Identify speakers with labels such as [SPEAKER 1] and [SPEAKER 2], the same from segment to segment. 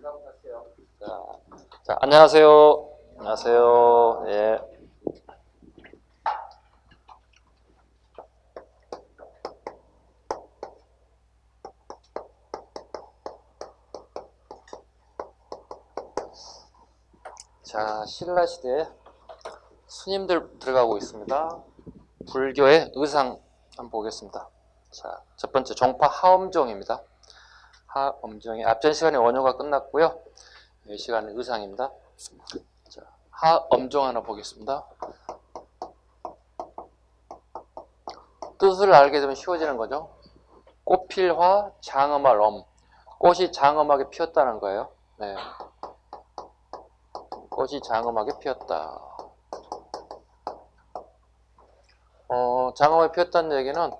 [SPEAKER 1] 인사부터 할게요. 자, 안녕하세요. 안녕하세요. 예. 자, 신라 시대에 스님들 들어가고 있습니다. 불교의 의상 한번 보겠습니다. 자, 첫 번째 종파 하엄종입니다. 하엄종이 앞전 시간에 원효가 끝났고요. 이 시간은 의상입니다. 자, 하엄종 하나 보겠습니다. 뜻을 알게 되면 쉬워지는 거죠. 꽃필화 장엄할 엄. 꽃이 장엄하게 피었다는 거예요. 네. 꽃이 장엄하게 피었다. 장엄하게 피었다는 얘기는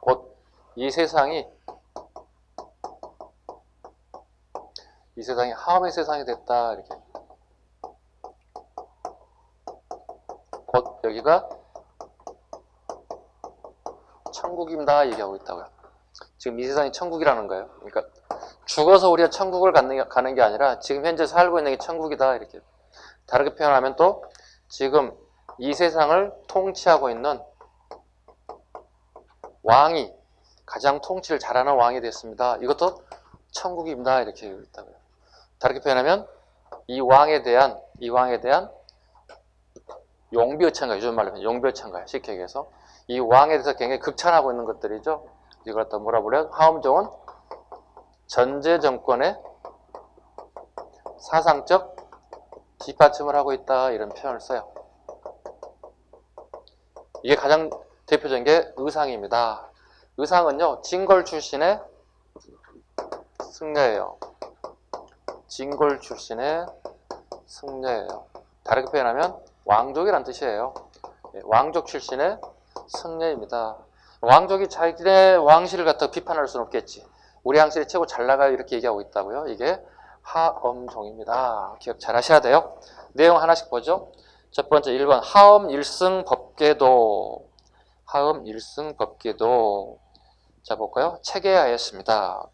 [SPEAKER 1] 곧 이 세상이 하엄의 세상이 됐다. 이렇게. 곧 여기가 천국입니다. 얘기하고 있다고요. 지금 이 세상이 천국이라는 거예요. 그러니까 죽어서 우리가 천국을 가는 게 아니라 지금 현재 살고 있는 게 천국이다. 이렇게. 다르게 표현하면 또 지금 이 세상을 통치하고 있는 왕이 가장 통치를 잘하는 왕이 됐습니다. 이것도 천국입니다. 이렇게 얘기하고 있다고요. 다르게 표현하면 이 왕에 대한 용비어찬가, 요즘 말로 하면 용비어찬가, 쉽게 얘기해서 이 왕에 대해서 굉장히 극찬하고 있는 것들이죠. 이걸 또 뭐라 불러요? 하엄종은 전제 정권의 사상적 뒷받침을 하고 있다. 이런 표현을 써요. 이게 가장 대표적인 게 의상입니다. 의상은요, 진골 출신의 승려예요. 진골 출신의 승려예요. 다르게 표현하면 왕족이란 뜻이에요. 왕족 출신의 승려입니다. 왕족이 자기네 왕실을 갖다 비판할 수는 없겠지. 우리 왕실이 최고 잘 나가요. 이렇게 얘기하고 있다고요. 이게 하엄종입니다. 기억 잘 하셔야 돼요. 내용 하나씩 보죠. 첫 번째 1번 하엄 일승 법계도. 하엄 일승 법계도. 자, 볼까요? 체계하였습니다.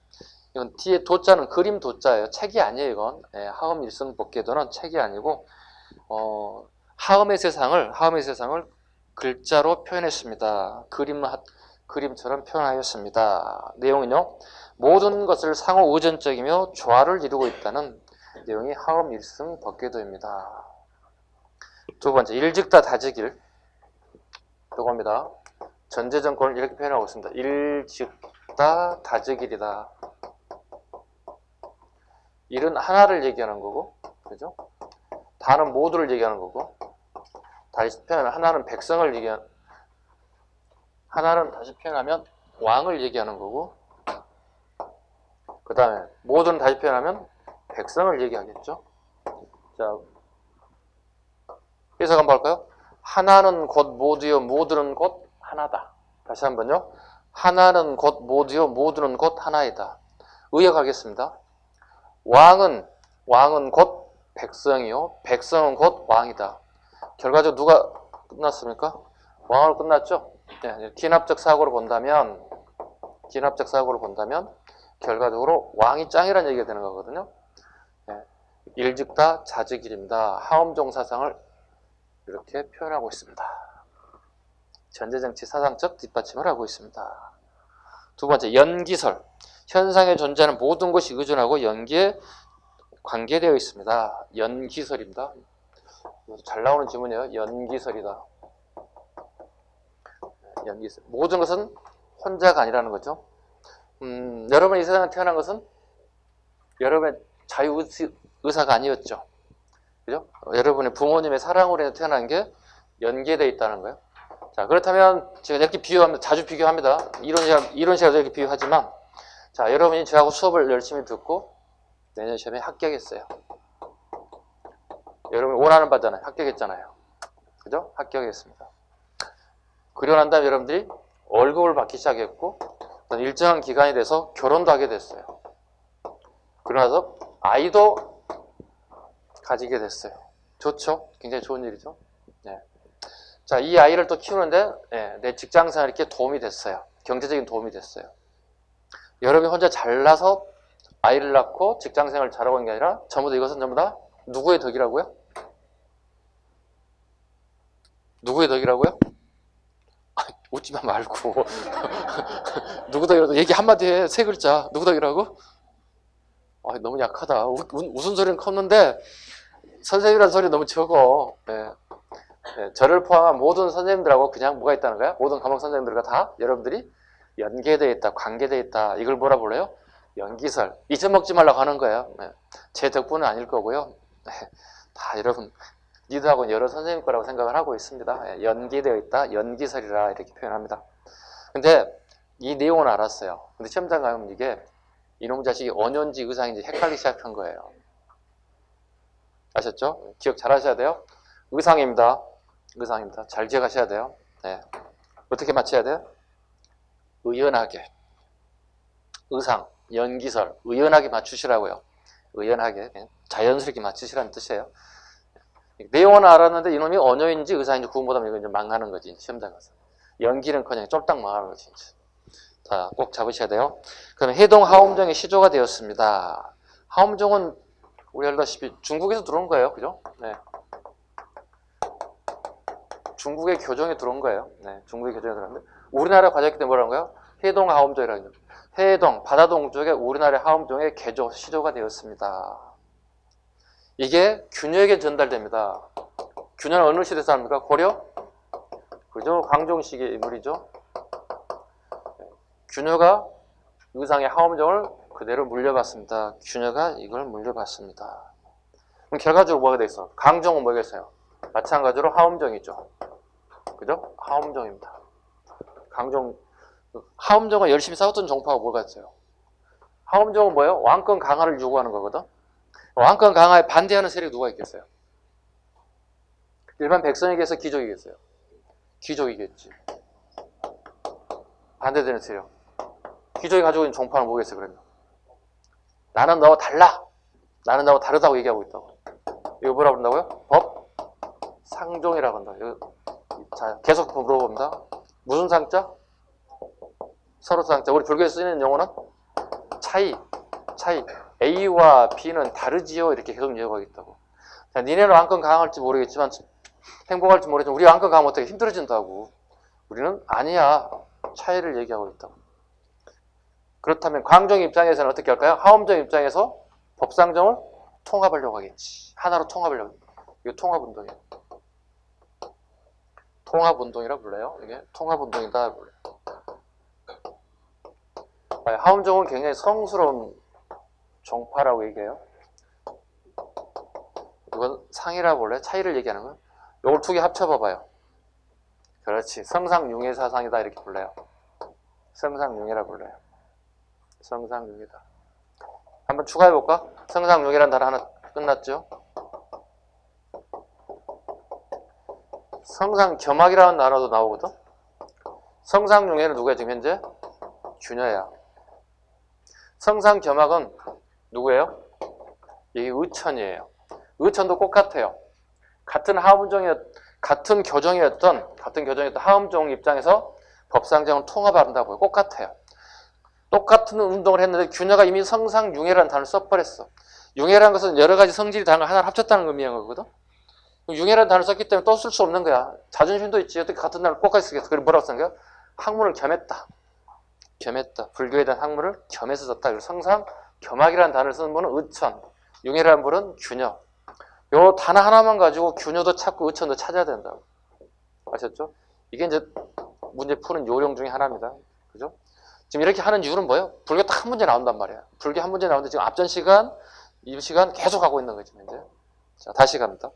[SPEAKER 1] 이건 뒤에 도자는 그림 도자예요. 책이 아니에요, 이건. 하엄 일승 법계도는 책이 아니고, 하엄의 세상을 글자로 표현했습니다. 그림처럼 표현하였습니다. 내용은요, 모든 것을 상호 의존적이며 조화를 이루고 있다는 내용이 하엄 일승 법계도입니다. 두 번째, 일즉다 다즉일. 이겁니다. 전제정권을 이렇게 표현하고 있습니다. 일즉다 다즉일이다. 일은 하나를 얘기하는 거고, 그죠? 다는 모두를 얘기하는 거고, 다시 표현하면 하나는 백성을 하나는 다시 표현하면 왕을 얘기하는 거고, 그 다음에 모두는 다시 표현하면 백성을 얘기하겠죠. 자, 해석 한번 할까요? 하나는 곧 모두요, 모두는 곧 하나다. 다시 한번요. 하나는 곧 모두요, 모두는 곧 하나이다. 의역하겠습니다. 왕은 곧 백성이요, 백성은 곧 왕이다. 결과적으로 누가 끝났습니까? 왕으로 끝났죠? 네, 기납적 사고로 본다면 결과적으로 왕이 짱이라는 얘기가 되는 거거든요. 네, 일즉다 자즉일입니다. 하엄종 사상을 이렇게 표현하고 있습니다. 전제정치 사상적 뒷받침을 하고 있습니다. 두 번째, 연기설. 현상에 존재하는 모든 것이 의존하고 연기에 관계되어 있습니다. 연기설입니다. 잘 나오는 지문이에요. 연기설이다. 연기설. 모든 것은 혼자가 아니라는 거죠. 여러분이 이 세상에 태어난 것은 여러분의 자유의사가 아니었죠. 그죠? 여러분의 부모님의 사랑으로 인해 태어난 게 연계되어 있다는 거예요. 자, 그렇다면 제가 이렇게 비유합니다. 자주 비교합니다. 이런 식으로 이렇게 비유하지만, 자, 여러분이 저하고 수업을 열심히 듣고 내년 시험에 합격했어요. 여러분이 원하는 바잖아요. 합격했잖아요. 그죠? 합격했습니다. 그리고 난 다음에 여러분들이 월급을 받기 시작했고, 일정한 기간이 돼서 결혼도 하게 됐어요. 그러고 나서 아이도 가지게 됐어요. 좋죠? 굉장히 좋은 일이죠? 네. 자, 이 아이를 또 키우는데 내 직장생활에 이렇게 도움이 됐어요. 경제적인 도움이 됐어요. 여러분이 혼자 잘나서 아이를 낳고 직장생활을 잘하고 있는 게 아니라 전부 다 이것은 전부 다 누구의 덕이라고요? 누구의 덕이라고요? 웃지마 말고 누구 덕이라고 얘기 한마디 해. 세 글자. 누구 덕이라고? 너무 약하다. 웃음소리는 컸는데 선생님이라는 소리 너무 적어. 네. 네, 저를 포함한 모든 선생님들하고 그냥 뭐가 있다는 거야? 모든 과목 선생님들과 다 여러분들이 연계되어 있다, 관계되어 있다. 이걸 뭐라 불러요? 연기설. 잊어먹지 말라고 하는 거예요. 네. 제 덕분은 아닐 거고요. 네. 다 여러분 리더하고는 여러 선생님 거라고 생각을 하고 있습니다. 네. 연계되어 있다, 연기설이라 이렇게 표현합니다. 근데 이 내용은 알았어요. 근데 시험장 가면 이게 이놈 자식이 언연지 의상인지 헷갈리기 시작한 거예요. 아셨죠? 기억 잘 하셔야 돼요. 의상입니다. 의상입니다. 잘 기억하셔야 돼요. 네. 어떻게 맞춰야 돼요? 의연하게. 의상, 연기설, 의연하게 맞추시라고요. 의연하게, 자연스럽게 맞추시라는 뜻이에요. 내용은 알았는데 이놈이 언어인지 의상인지 구분 못하면 이거 이제 망하는 거지. 시험장 가서. 연기는커녕 쫄딱 망하는 거지. 자, 꼭 잡으셔야 돼요. 그럼 해동 하엄정의 시조가 되었습니다. 하엄정은 우리 알다시피 중국에서 들어온 거예요. 그죠? 네. 중국의 교정에 들어온 거예요. 네, 중국의 교정에 들어왔는데 우리나라 과자기 때문에 뭐라는 거예요? 해동 하엄종이라는 거예요. 해동, 바다동 쪽에 우리나라의 하엄종의 개조, 시조가 되었습니다. 이게 균열에게 전달됩니다. 균열은 어느 시대에서 합니까? 고려? 그죠? 광종시기의 인물이죠. 균열가 의상의 하엄종을 그대로 물려받습니다. 균열가 이걸 물려받습니다. 그럼 결과적으로 뭐가 되겠어? 강종은 뭐겠어요? 마찬가지로 하엄종이죠. 그죠? 하엄종입니다. 강종, 하엄종과 열심히 싸웠던 종파가 뭐가 있어요? 하엄종은 뭐예요? 왕권 강화를 요구하는 거거든? 왕권 강화에 반대하는 세력이 누가 있겠어요? 일반 백성에게서 귀족이겠어요? 귀족이겠지. 반대되는 세력. 귀족이 가지고 있는 종파는 뭐겠어요, 그러면? 나는 너와 달라! 나는 너와 다르다고 얘기하고 있다고. 이거 뭐라 부른다고요? 법? 상종이라고 한다. 이거, 자, 계속 물어봅니다. 무슨 상자? 서로 상자. 우리 불교에 쓰이는 용어는 차이. A와 B는 다르지요. 이렇게 계속 얘기하고 있다고. 자, 니네는 왕권 강할지 모르겠지만 행복할지 모르겠지만 우리 왕권 강하면 어떻게 힘들어진다고. 우리는 아니야. 차이를 얘기하고 있다고. 그렇다면 광종 입장에서는 어떻게 할까요? 하엄종 입장에서 법상정을 통합하려고 하겠지. 하나로 통합하려고. 이거 통합운동이에요. 통합운동이라 불러요. 이게 통합운동이다 불러요. 하엄종은 굉장히 성스러운 종파라고 얘기해요. 이건 상이라 불러요. 차이를 얘기하는 거예요. 이걸 두 개 합쳐봐봐요. 그렇지. 성상융회사상이다 이렇게 불러요. 성상융회라 불러요. 성상융회다. 한번 추가해볼까? 성상융회라는 단어 하나 끝났죠? 성상겸학이라는 단어도 나오거든? 성상융회는 누구야 지금 현재? 균여야. 성상겸학은 누구예요? 이게 의천이에요. 의천도 똑같아요. 같은 교정이었던 하엄종 입장에서 법상정을 통합한다고요. 똑같아요. 똑같은 운동을 했는데 균여가 이미 성상융회라는 단어를 써버렸어. 융회라는 것은 여러 가지 성질이 다른 걸 하나를 합쳤다는 의미인 거거든. 융회라는 단어를 썼기 때문에 또 쓸 수 없는 거야. 자존심도 있지. 어떻게 같은 단어를 똑같이 쓰겠어. 그리고 뭐라고 쓴 거야? 학문을 겸했다. 불교에 대한 학문을 겸해서 썼다. 그리고 성상겸학이라는 단어를 쓰는 분은 의천, 융회라는 분은 균여. 요 단어 하나만 가지고 균여도 찾고 의천도 찾아야 된다고. 아셨죠? 이게 이제 문제 푸는 요령 중에 하나입니다. 그죠? 지금 이렇게 하는 이유는 뭐예요? 불교 딱 한 문제 나온단 말이야. 불교 한 문제 나오는데 지금 앞전 시간, 이 시간 계속 하고 있는 거지, 이제. 자, 다시 갑니다.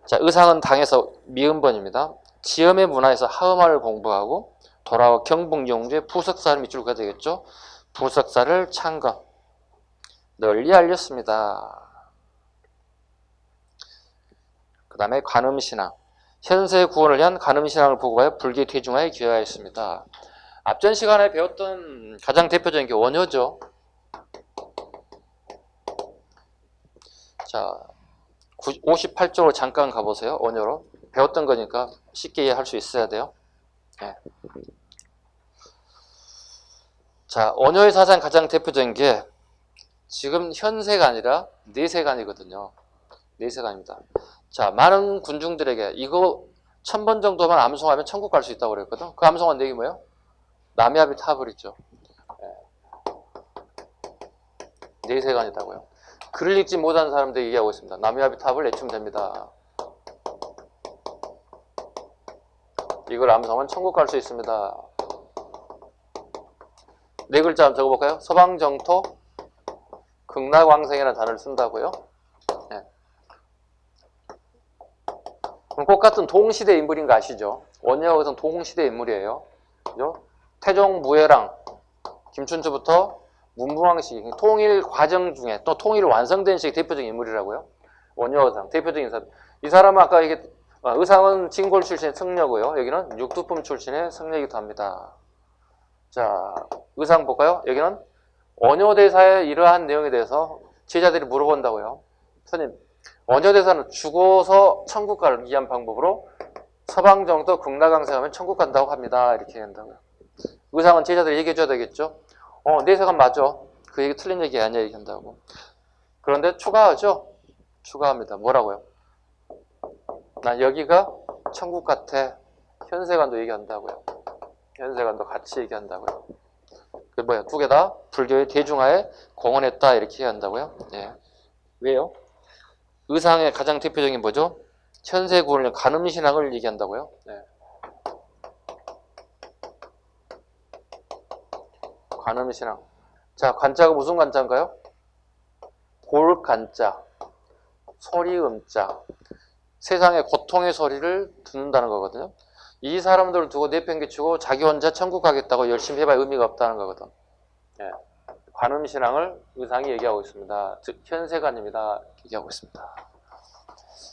[SPEAKER 1] 자, 의상은 당에서 미음번입니다. 지엄의 문화에서 하음화를 공부하고 돌아와 경북용주의 부석사를 밑줄가 되겠죠. 부석사를 창건 널리 알렸습니다. 그 다음에 관음신앙. 현세의 구원을 위한 관음신앙을 보고하여 불교 퇴중화에 기여하였습니다. 앞전 시간에 배웠던 가장 대표적인 게 원효죠. 자, 58쪽으로 잠깐 가보세요. 원효로. 배웠던 거니까 쉽게 이해할 수 있어야 돼요. 네. 자, 원효의 사상 가장 대표적인 게 지금 현세가 아니라 내세간이거든요. 내세간입니다. 자, 많은 군중들에게 이거 1000번 정도만 암송하면 천국 갈 수 있다고 그랬거든. 그 암송한 내용이 뭐예요? 남야비 탑을 있죠. 내세간이다고요. 글을 읽지 못하는 사람들이 얘기하고 있습니다. 남야비 탑을 외치면 됩니다. 이걸 암송하면 천국 갈 수 있습니다. 네 글자 한번 적어볼까요? 서방정토 극락왕생이라는 단어를 쓴다고요. 네. 그럼 똑같은 동시대 인물인 거 아시죠? 원효와 의성 동시대 인물이에요. 그죠? 태종 무해랑 김춘추부터 문무왕 시기 통일 과정 중에 또 통일 완성된 시기 대표적인 인물이라고요. 원효와 의성 대표적인 사람. 이 사람은 아까 이게 의상은 진골 출신의 승려고요. 여기는 육두품 출신의 승려이기도 합니다. 자, 의상 볼까요? 여기는 원효대사의 이러한 내용에 대해서 제자들이 물어본다고요. 스님, 원효대사는 죽어서 천국 가를 위한 방법으로 서방정토 극락왕생하면 천국 간다고 합니다. 이렇게 한다고요. 의상은 제자들이 얘기해 줘야 되겠죠. 내 생각 맞아. 그 얘기 틀린 얘기 아니야 얘기한다고. 그런데 추가하죠. 추가합니다. 뭐라고요? 난 여기가 천국 같아. 현세관도 얘기한다고요. 현세관도 같이 얘기한다고요. 그 뭐야? 두 개 다 불교의 대중화에 공헌했다 이렇게 얘기한다고요. 예. 왜요? 의상의 가장 대표적인 뭐죠? 현세구를 간음신앙을 얘기한다고요. 예. 간음신앙. 자, 관자가 무슨 관자인가요? 골간자, 소리음자. 세상의 고통의 소리를 듣는다는 거거든요. 이 사람들을 두고 내팽개치고 자기 혼자 천국 가겠다고 열심히 해봐야 의미가 없다는 거거든. 예. 관음신앙을 의상이 얘기하고 있습니다. 즉 현세관입니다. 얘기하고 있습니다.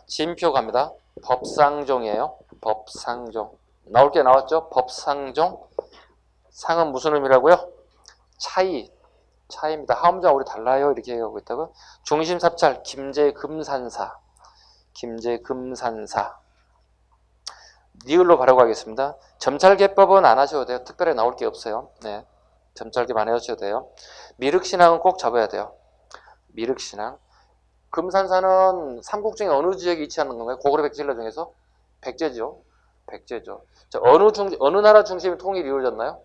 [SPEAKER 1] 진표 갑니다. 법상종이에요. 법상종. 나올 게 나왔죠? 법상종. 상은 무슨 의미라고요? 차이. 차이입니다. 하음자가 우리 달라요. 이렇게 얘기하고 있다고. 중심삽찰. 김제금산사. 김제금산사. 니을로 바라고 하겠습니다. 점찰개법은 안 하셔도 돼요. 특별히 나올 게 없어요. 네. 점찰개만 해주셔도 돼요. 미륵신앙은 꼭 잡아야 돼요. 미륵신앙. 금산사는 삼국 중에 어느 지역에 위치하는 건가요? 고구려 백제신라 중에서? 백제죠. 백제죠. 자, 어느 나라 중심이 통일이 이루어졌나요?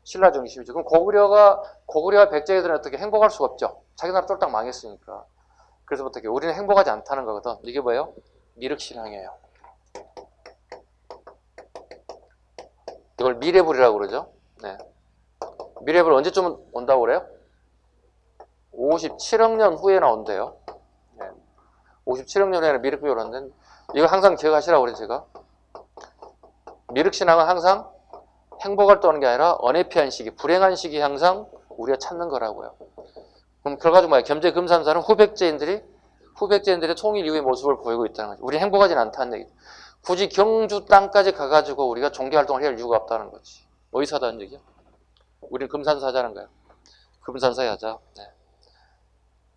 [SPEAKER 1] 신라 중심이죠. 그럼 고구려가 백제애들은 어떻게 행복할 수가 없죠. 자기 나라 쫄딱 망했으니까. 그래서 어떻게 우리는 행복하지 않다는 거거든. 이게 뭐예요? 미륵신앙이에요. 이걸 미래불이라고 그러죠. 네. 미래불 언제쯤 온다고 그래요? 57억 년 후에 나온대요. 네. 57억 년 후에는 미륵불이 오는데 이거 항상 기억하시라고 그래요. 제가 미륵신앙은 항상 행복을 떠는 게 아니라 언해피한 시기, 불행한 시기 항상 우리가 찾는 거라고요. 그럼 결과적으로 뭐야? 겸제금산사는 후백제인들이 통일 이후의 모습을 보이고 있다는 거죠. 우리 행복하진 않다는 얘기죠. 굳이 경주 땅까지 가가지고 우리가 종교활동을 해야 할 이유가 없다는 거지. 어디서 하다는 얘기야? 우리는 금산사 하자는 거야. 금산사 하자. 네.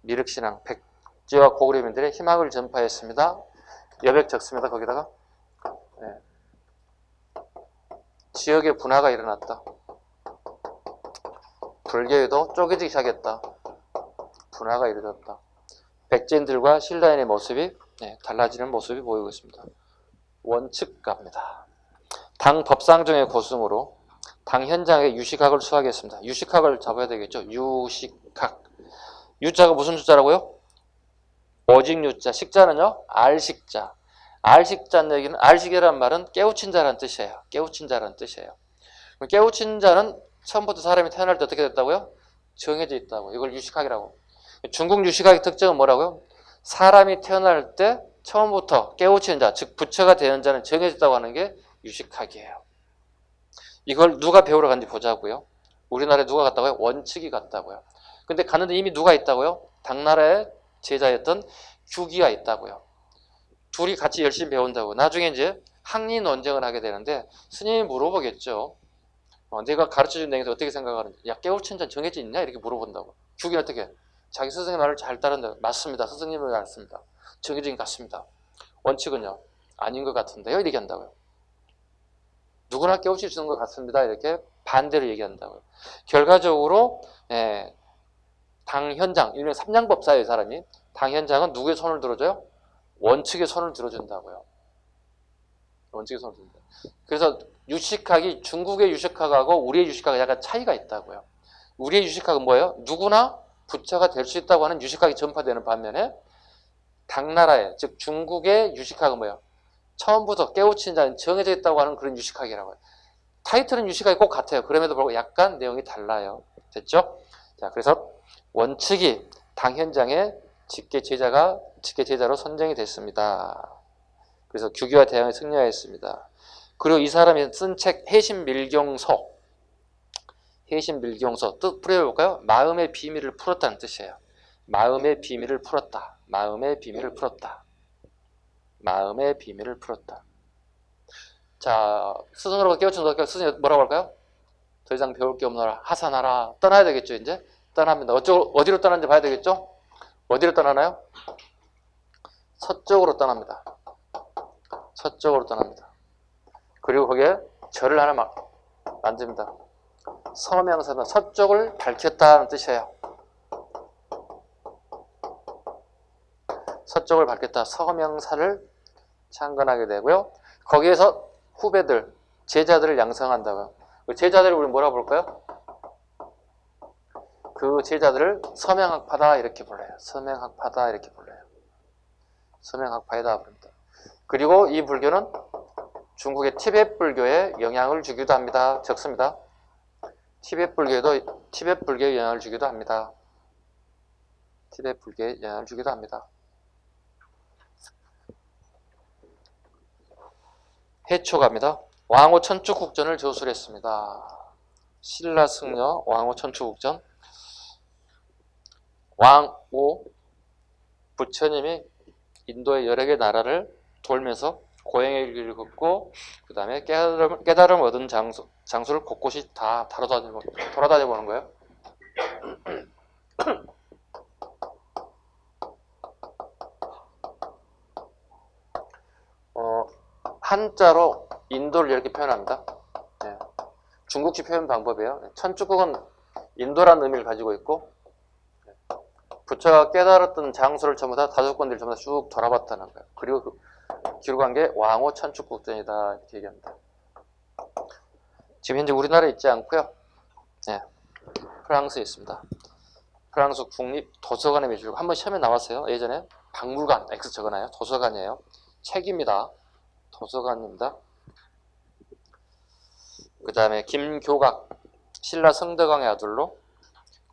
[SPEAKER 1] 미륵신앙, 백제와 고구려민들의 희망을 전파했습니다. 여백 적습니다. 거기다가 네. 지역의 분화가 일어났다. 불교에도 쪼개지기 시작했다. 분화가 이루어졌다. 백제인들과 신라인의 모습이 달라지는 모습이 보이고 있습니다. 원칙 갑니다. 당 법상정의 고승으로 당 현장의 유식학을 수학했습니다. 유식학을 잡아야 되겠죠. 유식학. 유자가 무슨 유자라고요? 오직 유자. 식자는요. 알식자. 알식자는 얘기는 알식이라는 말은 깨우친 자라는 뜻이에요. 깨우친 자라는 뜻이에요. 깨우친 자는 처음부터 사람이 태어날 때 어떻게 됐다고요? 정해져 있다고. 이걸 유식학이라고. 중국 유식학의 특징은 뭐라고요? 사람이 태어날 때 처음부터 깨우치는 자, 즉 부처가 되는 자는 정해졌다고 하는 게 유식학이에요. 이걸 누가 배우러 간지 보자고요. 우리나라에 누가 갔다고요? 원칙이 갔다고요. 근데 갔는데 이미 누가 있다고요? 당나라의 제자였던 규기가 있다고요. 둘이 같이 열심히 배운다고. 나중에 이제 학리 논쟁을 하게 되는데 스님이 물어보겠죠. 내가 가르쳐준 내용에서 어떻게 생각하는지. 야, 깨우친 자는 정해져 있냐? 이렇게 물어본다고. 규기는 어떻게? 자기 스승의 말을 잘 따른다. 맞습니다. 스승님을 맞습니다. 정해진 것 같습니다. 원칙은요? 아닌 것 같은데요? 이렇게 한다고요. 누구나 깨우칠 수 있는 것 같습니다. 이렇게 반대로 얘기한다고요. 결과적으로 당 현장, 일명 삼양법사의 사람이 당 현장은 누구의 손을 들어줘요? 원칙의 손을 들어준다고요. 원칙의 손을 들어준다. 그래서 유식학이 중국의 유식학하고 우리의 유식학이 약간 차이가 있다고요. 우리의 유식학은 뭐예요? 누구나 부처가 될 수 있다고 하는 유식학이 전파되는 반면에 당나라의, 즉 중국의 유식학은 뭐예요? 처음부터 깨우친 자는 정해져 있다고 하는 그런 유식학이라고요. 타이틀은 유식학이 꼭 같아요. 그럼에도 불구하고 약간 내용이 달라요. 됐죠? 자, 그래서 원칙이 당 현장에 직계 제자로 선정이 됐습니다. 그래서 규기와 대항에 승려했습니다. 그리고 이 사람이 쓴 책 해심밀경서. 해심밀경서 뜻 풀어볼까요? 마음의 비밀을 풀었다는 뜻이에요. 마음의 비밀을 풀었다. 마음의 비밀을 풀었다. 마음의 비밀을 풀었다. 자, 스승으로부터 깨우친 너가 스승이 뭐라고 할까요? 더 이상 배울 게 없노라. 하산하라. 떠나야 되겠죠, 이제? 떠납니다. 어디로 떠나는지 봐야 되겠죠? 어디로 떠나나요? 서쪽으로 떠납니다. 서쪽으로 떠납니다. 그리고 거기에 절을 하나 만듭니다. 서명사는 서쪽을 밝혔다는 뜻이에요. 서쪽을 밝혔다. 서명사를 창건하게 되고요. 거기에서 후배들, 제자들을 양성한다고요. 그 제자들을 우리 뭐라고 볼까요? 그 제자들을 서명학파다 이렇게 불러요. 서명학파다 이렇게 불러요. 서명학파이다 부릅니다. 그리고 이 불교는 중국의 티베트 불교에 영향을 주기도 합니다. 적습니다. 티베트 불교에 영향을 주기도 합니다. 티베트 불교에 영향을 주기도 합니다. 해초갑니다. 왕호 천축국전을 저술했습니다. 신라 승려 왕호 천축국전. 왕호 부처님이 인도의 여러 개 나라를 돌면서 고행의 길을 걷고 그 다음에 깨달음 얻은 장소를 곳곳이 다 돌아다녀 보는 거예요. 한자로 인도를 이렇게 표현합니다. 네. 중국식 표현 방법이에요. 천축국은 인도라는 의미를 가지고 있고 부처가 깨달았던 장소를 전부 다 다섯 군데를 전부 다 쭉 돌아봤다는 거예요. 그리고 그 기록한 게 왕호 천축국전이다 이렇게 얘기합니다. 지금 현재 우리나라에 있지 않고요. 네. 프랑스에 있습니다. 프랑스 국립도서관에 매주고 한번 시험에 나왔어요. 예전에 박물관 X 적어놔요. 도서관이에요. 책입니다. 도서관입니다. 그 다음에 김교각 신라 성덕왕의 아들로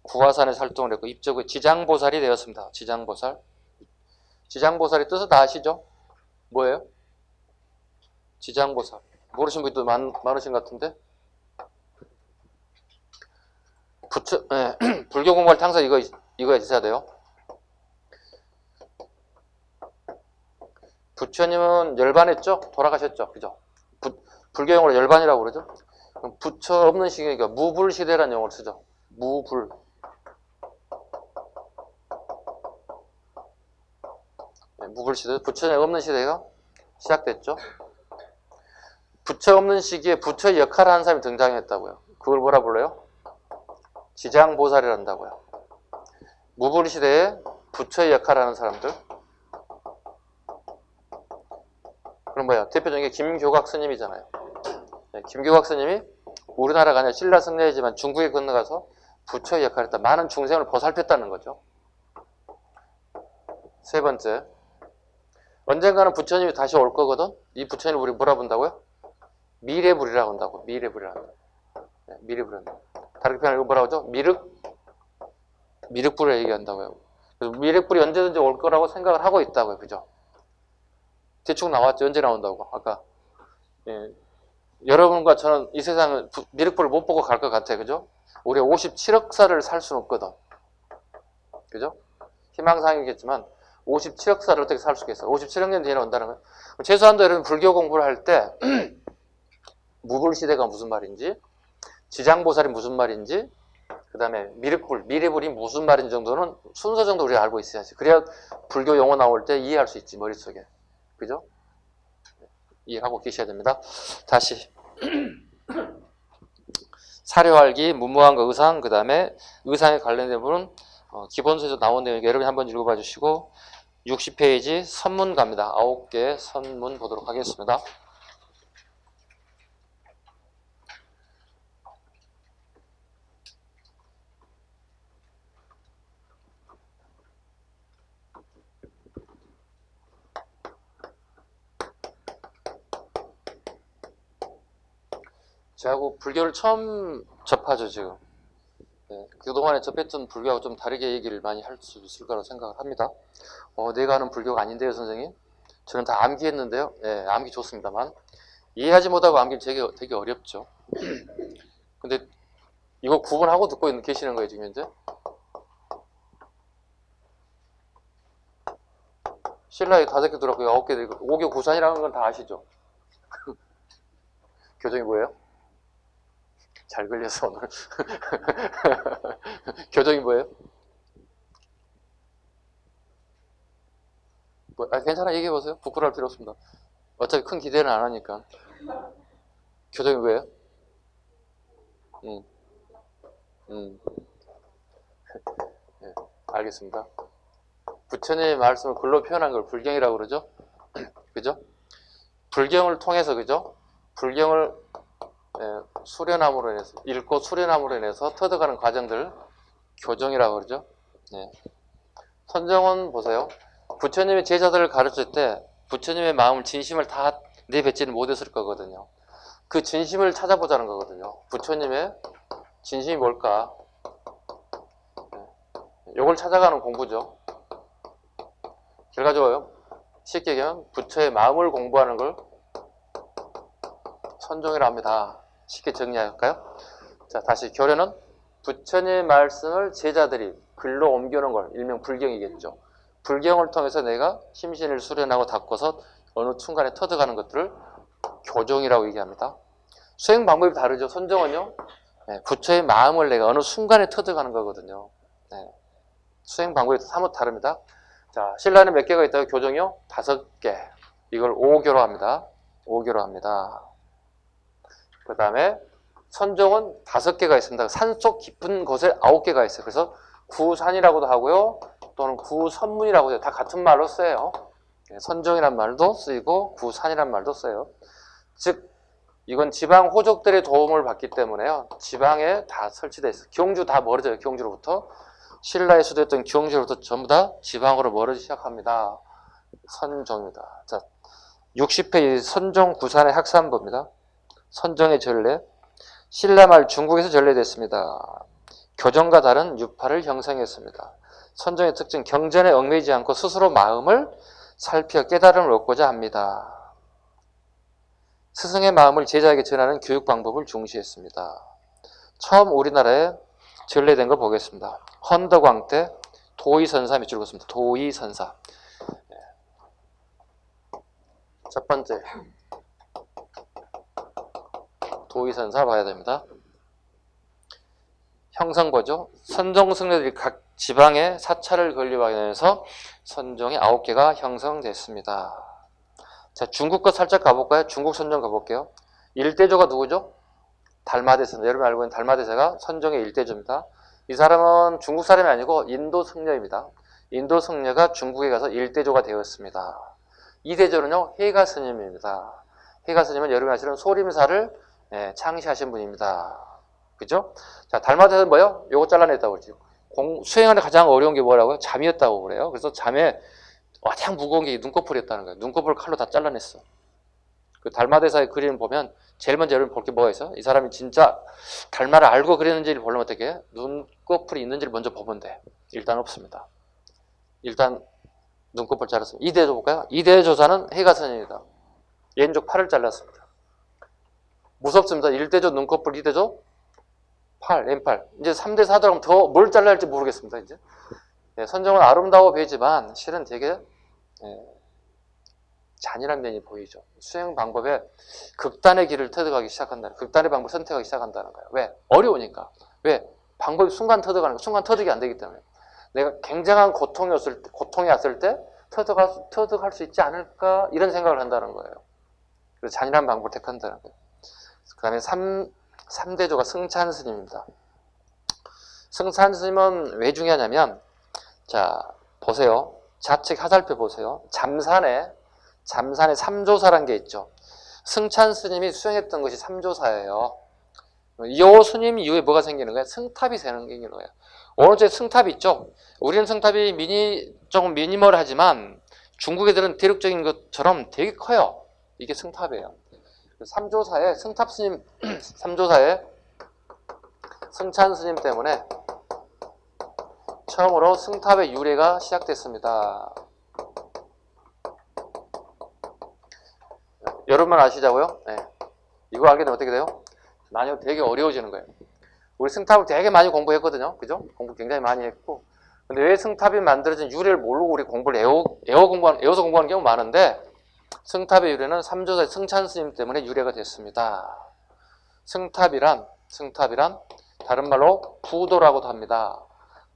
[SPEAKER 1] 구화산에서 활동을 했고 입적 후 지장보살이 되었습니다. 지장보살. 지장보살의 뜻은 다 아시죠? 뭐예요? 지장보살. 모르신 분도 많으신 것 같은데 불교 공부할 때 항상 이거 있어야 돼요. 부처님은 열반했죠? 돌아가셨죠? 그죠? 불교 용어로 열반이라고 그러죠? 부처 없는 시기니까 무불시대라는 용어를 쓰죠. 무불. 무불시대, 부처님 없는 시대가 시작됐죠. 부처 없는 시기에 부처의 역할을 하는 사람이 등장했다고요. 그걸 뭐라 불러요? 지장보살이란다고요. 무불시대에 부처의 역할을 하는 사람들. 그럼 뭐야? 대표적인 게 김교각 스님이잖아요. 네, 김교각 스님이 우리나라가 아니라 신라 승려이지만 중국에 건너가서 부처의 역할을 했다. 많은 중생을 보살폈다는 거죠. 세 번째, 언젠가는 부처님이 다시 올 거거든. 이 부처님을 우리 뭐라 본다고요? 미래불이라고 한다고. 미래불이라고 한다고. 네, 미래불이란다. 다르게 표현하면 뭐라고 하죠? 미륵불을 얘기한다고요. 그래서 미륵불이 언제든지 올 거라고 생각을 하고 있다고요. 그죠? 대충 나왔죠. 언제 나온다고. 아까. 예. 여러분과 저는 이 세상을 미륵불을 못 보고 갈 것 같아요. 그죠? 우리가 57억 살을 살 수는 없거든. 그죠? 희망사항이겠지만 57억 살을 어떻게 살 수 있겠어요? 57억 년 뒤에 온다는 거예요. 최소한도 여러분 불교 공부를 할 때 무불시대가 무슨 말인지, 지장보살이 무슨 말인지, 그 다음에 미래불이 무슨 말인지 정도는 순서 정도 우리가 알고 있어야지. 그래야 불교 용어 나올 때 이해할 수 있지, 머릿속에. 그죠? 이해하고 계셔야 됩니다. 다시. 사료알기, 무모함과 의상, 그 다음에 의상에 관련된 부분은 기본서에서 나온 내용이니까 여러분이 한번 읽어봐 주시고 60페이지 선문 갑니다. 9개 선문 보도록 하겠습니다. 저하고 불교를 처음 접하죠, 지금. 네, 그동안에 접했던 불교하고 좀 다르게 얘기를 많이 할 수 있을 거라고 생각을 합니다. 내가 하는 불교가 아닌데요, 선생님? 저는 다 암기했는데요. 네, 암기 좋습니다만. 이해하지 못하고 암기 되게 어렵죠. 근데 이거 구분하고 듣고 계시는 거예요, 지금 현재? 신라에 5개 들었고요, 9개 들었고, 5개 구산이라는 건 다 아시죠? 교정이 뭐예요? 잘 걸려서 오늘. 교정이 뭐예요? 괜찮아, 얘기해보세요. 부끄러울 필요 없습니다. 어차피 큰 기대는 안 하니까. 교정이 뭐예요? 네, 알겠습니다. 부처님의 말씀을 글로 표현한 걸 불경이라고 그러죠? 그죠? 불경을 통해서, 그죠? 불경을 수련함으로 인해서, 읽고 수련함으로 인해서 터득하는 과정들, 교정이라고 그러죠? 네. 선정은 보세요. 부처님의 제자들을 가르칠 때 부처님의 마음을 진심을 다 내뱉지는 못했을 거거든요. 그 진심을 찾아보자는 거거든요. 부처님의 진심이 뭘까? 이걸 찾아가는 공부죠. 결과적으로 쉽게 얘기하면 부처의 마음을 공부하는 걸 선종이라 합니다. 쉽게 정리할까요? 자, 다시 결론은 부처님의 말씀을 제자들이 글로 옮겨놓은 걸 일명 불경이겠죠. 불경을 통해서 내가 심신을 수련하고 닦고서 어느 순간에 터득하는 것들을 교종이라고 얘기합니다. 수행 방법이 다르죠. 선정은요, 부처의 마음을 내가 어느 순간에 터득하는 거거든요. 수행 방법이 사뭇 다릅니다. 자, 신라는 몇 개가 있다고? 교정이요? 5개. 이걸 5교로 합니다. 5교로 합니다. 그 다음에 선종은 5개가 있습니다. 산속 깊은 곳에 9개가 있어요. 그래서 구산이라고도 하고요. 또는 구선문이라고 해요. 다 같은 말로 써요. 선종이란 말도 쓰이고 구산이란 말도 써요. 즉 이건 지방 호족들의 도움을 받기 때문에요. 지방에 다 설치되어 있어요. 경주 다 멀어져요. 경주로부터. 신라에 수도했던 경주로부터 전부 다 지방으로 멀어지기 시작합니다. 선종입니다. 자, 60페이지 선종 구산의 학산부입니다. 선종의 전례. 신라말 중국에서 전래됐습니다. 교정과 다른 유파를 형성했습니다. 선종의 특징, 경전에 얽매이지 않고 스스로 마음을 살펴 깨달음을 얻고자 합니다. 스승의 마음을 제자에게 전하는 교육 방법을 중시했습니다. 처음 우리나라에 전래된 걸 보겠습니다. 헌덕왕 때 도의선사 밑줄 긋습니다. 도의선사. 첫 번째 도의선사 봐야 됩니다. 형성보죠. 선종승려들이 각 지방에 사찰을 건립하면서 선종이 9개가 형성됐습니다. 자, 중국 거 살짝 가볼까요? 중국 선종 가볼게요. 일대조가 누구죠? 달마대사입니다. 여러분 알고 있는 달마대사가 선종의 일대조입니다. 이 사람은 중국 사람이 아니고 인도 승려입니다. 인도 승려가 중국에 가서 일대조가 되었습니다. 이 대조는요, 해가 스님입니다. 해가 스님은 여러분이 아시는 소림사를 창시하신 분입니다. 그죠? 자, 달마대사는 뭐요? 요거 잘라냈다고 그러죠. 수행하는 가장 어려운 게 뭐라고요? 잠이었다고 그래요. 그래서 잠에 가장 무거운 게 눈꺼풀이었다는 거예요. 눈꺼풀을 칼로 다 잘라냈어. 그 달마대사의 그림을 보면 제일 먼저 여러분 볼 게 뭐가 있어요? 이 사람이 진짜 달마를 알고 그렸는지를 보려면 어떻게 해? 눈꺼풀이 있는지를 먼저 보면 돼. 일단 없습니다. 일단 눈꺼풀 잘랐습니다. 이대조 볼까요? 이대조사는 해가선입니다. 왼쪽 팔을 잘랐습니다. 무섭습니다. 1대조 눈꺼풀, 2대조 팔, 왼팔. 이제 3대 4도 하면 더 뭘 잘라야 할지 모르겠습니다. 이제 선정은 아름다워 보이지만 실은 되게 잔인한 면이 보이죠. 수행 방법에 극단의 길을 터득하기 시작한다는, 극단의 방법을 선택하기 시작한다는 거예요. 왜? 어려우니까. 왜? 방법이 순간 터득하는 거, 순간 터득이 안 되기 때문에. 내가 굉장한 고통이 왔을 때 터득할 수 있지 않을까 이런 생각을 한다는 거예요. 그래서 잔인한 방법을 택한다는 거예요. 그 다음에 3대조가 승찬 스님입니다. 승찬 스님은 왜 중요하냐면, 자, 보세요. 좌측 하살표 보세요. 잠산에 삼조사란 게 있죠. 승찬 스님이 수행했던 것이 삼조사예요. 이 스님 이후에 뭐가 생기는 거예요? 승탑이 생기는 거예요. 오른쪽에 승탑이 있죠. 우리는 승탑이 조금 미니멀하지만 중국 애들은 대륙적인 것처럼 되게 커요. 이게 승탑이에요. 삼조사의 승탑 스님, 삼조사의 승찬 스님 때문에 처음으로 승탑의 유래가 시작됐습니다. 여러분만 아시자고요? 네. 이거 알게 되면 어떻게 돼요? 나중에 되게 어려워지는 거예요. 우리 승탑을 되게 많이 공부했거든요. 그죠? 공부 굉장히 많이 했고. 근데 왜 승탑이 만들어진 유래를 모르고 우리 공부를 애워서 공부하는 경우 많은데, 승탑의 유래는 삼조사의 승찬 스님 때문에 유래가 됐습니다. 승탑이란 다른 말로 부도라고도 합니다.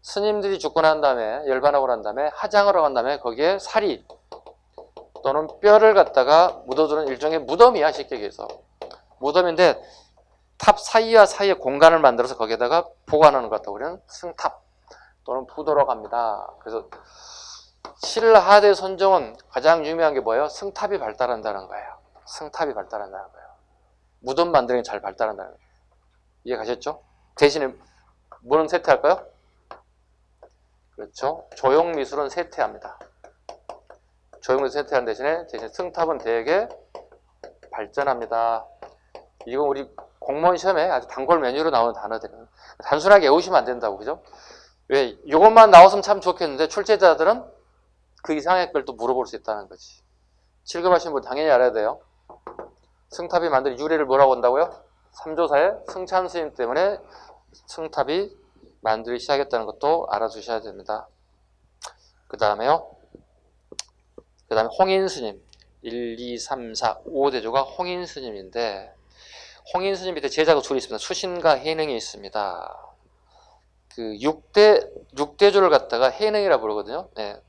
[SPEAKER 1] 스님들이 죽고 난 다음에, 열반하고 난 다음에 하장을 하고 난 다음에 거기에 살이 또는 뼈를 갖다가 묻어두는 일종의 무덤이야. 쉽게 얘기해서 무덤인데, 탑 사이와 사이에 공간을 만들어서 거기에다가 보관하는 것 같다고 우리는 승탑 또는 부도라고 합니다. 그래서 신라하대 선종은 가장 유명한 게 뭐예요? 승탑이 발달한다는 거예요. 승탑이 발달한다는 거예요. 무덤 만드는 게 잘 발달한다는 거예요. 이해 가셨죠? 대신에 뭐는 쇠퇴할까요? 그렇죠. 조형미술은 쇠퇴합니다. 조형미술 쇠퇴하는 대신 승탑은 되게 발전합니다. 이건 우리 공무원 시험에 아주 단골 메뉴로 나오는 단어들은 단순하게 외우시면 안 된다고, 그죠? 왜? 이것만 나왔으면 참 좋겠는데 출제자들은 그 이상의 걸 또 물어볼 수 있다는 거지. 7급 하신 분 당연히 알아야 돼요. 승탑이 만든 유래를 뭐라고 한다고요? 삼조사의 승찬 스님 때문에 승탑이 만들기 시작했다는 것도 알아두셔야 됩니다. 그 다음에요. 그 다음에 홍인 스님. 1, 2, 3, 4, 5대조가 홍인 스님인데, 홍인 스님 밑에 제자가 둘이 있습니다. 수신과 해능이 있습니다. 그 6대조를 갖다가 해능이라 부르거든요. 네.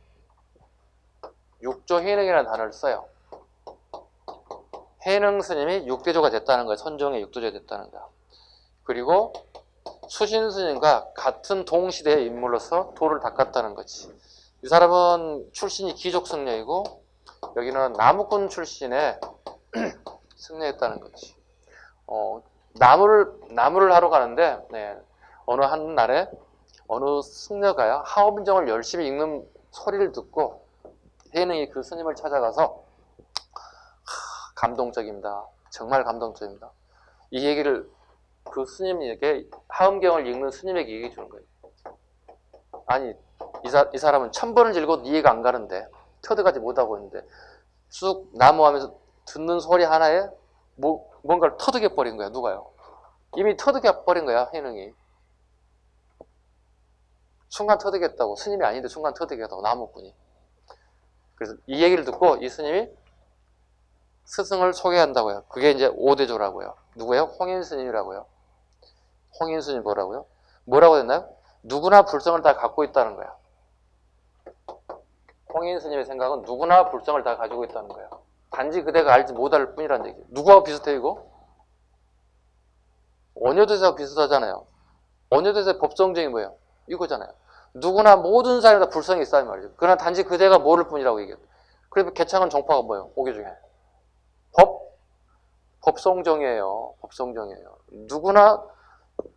[SPEAKER 1] 6조 해능이라는 단어를 써요. 해능 스님이 6대조가 됐다는 거예요. 선종의 6대조가 됐다는 거예요. 그리고 수신 스님과 같은 동시대의 인물로서 도를 닦았다는 거지. 이 사람은 출신이 귀족 승려이고 여기는 나무꾼 출신의 승려였다는 거지. 나무를 하러 가는데, 네, 어느 한 날에 어느 승려가요, 하업인정을 열심히 읽는 소리를 듣고 해능이 그 스님을 찾아가서, 감동적입니다. 정말 감동적입니다. 이 얘기를 그 스님에게, 하음경을 읽는 스님에게 얘기해 주는 거예요. 아니, 이 사람은 1000번을 읽어도 이해가 안 가는데, 터득하지 못하고 있는데, 쑥 나무하면서 듣는 소리 하나에 뭔가를 터득해 버린 거야. 누가요? 이미 터득해 버린 거야, 해능이. 순간 터득했다고. 스님이 아닌데 순간 터득했다고, 나무꾼이. 그래서 이 얘기를 듣고 이 스님이 스승을 소개한다고요. 그게 이제 5대조라고요. 누구예요? 홍인 스님이라고요. 홍인 스님 뭐라고 됐나요? 누구나 불성을 다 갖고 있다는 거야. 홍인 스님의 생각은 누구나 불성을 다 가지고 있다는 거야. 단지 그대가 알지 못할 뿐이라는 얘기. 누구하고 비슷해 이거? 원효대사하고 비슷하잖아요. 원효대사의 법성정이 뭐예요? 이거잖아요. 누구나 모든 사람이 다 불성이 있다 이 말이죠. 그러나 단지 그대가 모를 뿐이라고 얘기해요. 그래서 개창은 정파가 뭐예요? 5개 중에 법성정이에요. 법성정이에요. 누구나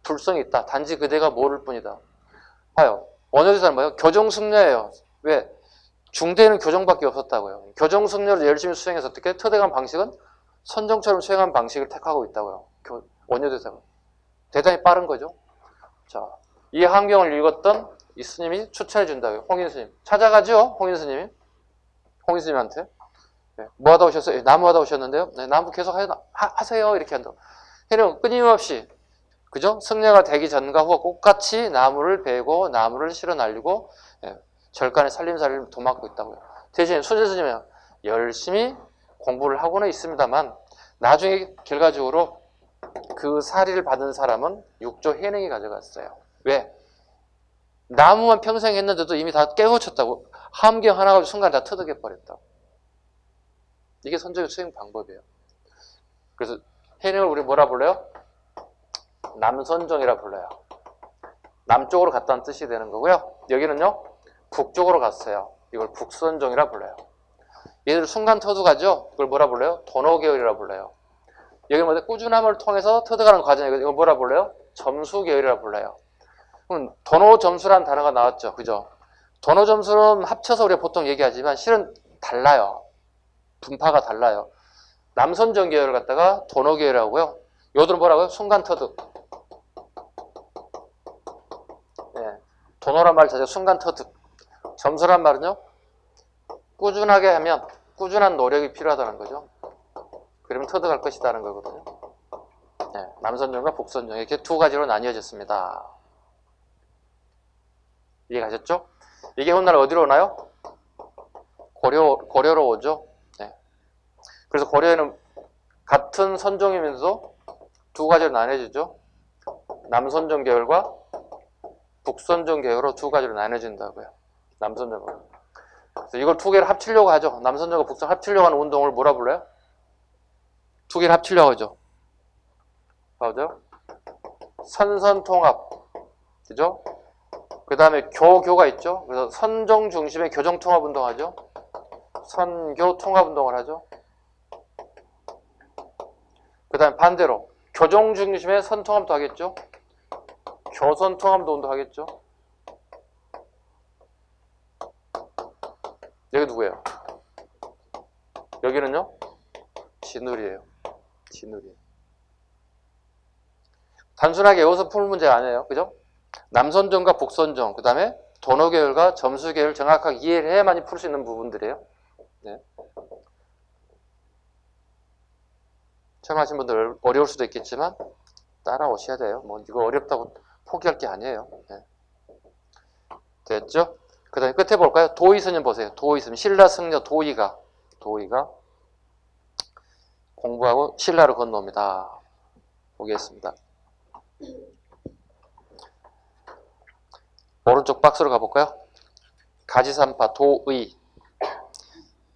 [SPEAKER 1] 불성이 있다. 단지 그대가 모를 뿐이다. 봐요. 원효대사는 뭐예요? 교정승려예요. 왜? 중대에는 교정밖에 없었다고요. 교정승려를 열심히 수행해서 어떻게? 터득한 방식은 선정처럼 수행한 방식을 택하고 있다고요. 원효대사가. 대단히 빠른 거죠. 자, 이 한경을 읽었던 이 스님이 추천해 준다고요. 홍인 스님. 찾아가죠? 홍인 스님이. 홍인 스님한테. 네. 뭐 하다 오셨어요? 네, 나무 하다 오셨는데요. 네, 나무 계속 하세요. 이렇게 한다고. 해는 끊임없이, 그죠? 승려가 되기 전과 후가 똑같이 나무를 베고 나무를 실어 날리고, 네, 절간의 살림살이를 도맡고 있다고요. 대신 수제 스님은 열심히 공부를 하고는 있습니다만 나중에 결과적으로 그 사리를 받은 사람은 6조 해능이 가져갔어요. 왜? 나무만 평생 했는데도 이미 다 깨우쳤다고. 함경 하나 가지고 순간 다 터득해버렸다고. 이게 선정의 수행 방법이에요. 그래서 해능을 우리 뭐라 불러요? 남선종이라 불러요. 남쪽으로 갔다는 뜻이 되는 거고요. 여기는요, 북쪽으로 갔어요. 이걸 북선종이라 불러요. 얘들 순간 터득하죠? 그걸 뭐라 불러요? 도노계열이라 불러요. 여기 뭐냐? 꾸준함을 통해서 터득하는 과정이거든요. 이걸 뭐라 불러요? 점수계열이라 불러요. 그럼 도노점수라는 단어가 나왔죠. 그죠? 도노점수는 합쳐서 우리가 보통 얘기하지만 실은 달라요. 분파가 달라요. 남선종 계열을 갖다가 도노계열이라고요. 요들은 뭐라고요? 순간 터득. 네. 도노란 말 자체가 순간 터득. 점수란 말은요, 꾸준하게 하면 꾸준한 노력이 필요하다는 거죠. 그러면 터득할 것이다는 거거든요. 네. 남선종과 북선종 이렇게 두 가지로 나뉘어졌습니다. 이해가셨죠? 이게 훗날 어디로 오나요? 고려로 오죠. 네. 그래서 고려에는 같은 선종이면서도 두 가지로 나뉘어지죠. 남선종 계열과 북선종 계열로 두 가지로 나뉘어진다고요. 남선종으로. 그래서 이걸 두 개를 합치려고 하죠. 남선종과 북선 합치려고 하는 운동을 뭐라 불러요? 두 개를 합치려고 하죠. 맞죠? 선선통합. 그죠? 그 다음에 교가 있죠. 그래서 선종 중심의 교정통합 운동하죠. 선교통합 운동을 하죠. 그 다음에 반대로 교정 중심의 선통합도 하겠죠. 교선통합도 운동하겠죠. 여기 누구예요? 여기는요? 진울이에요. 진울이. 단순하게 외워서 풀 문제가 아니에요. 그죠? 남선종과 북선종, 그 다음에 도노계열과 점수계열 정확하게 이해를 해야만이 풀 수 있는 부분들이에요. 네. 처음 하신 분들 어려울 수도 있겠지만 따라오셔야 돼요. 뭐 이거 어렵다고 포기할 게 아니에요. 네. 됐죠? 그 다음에 끝에 볼까요? 도의선님 보세요. 도의선. 신라 승려 도의가 공부하고 신라로 건너옵니다. 보겠습니다. 오른쪽 박스로 가볼까요? 가지산파 도의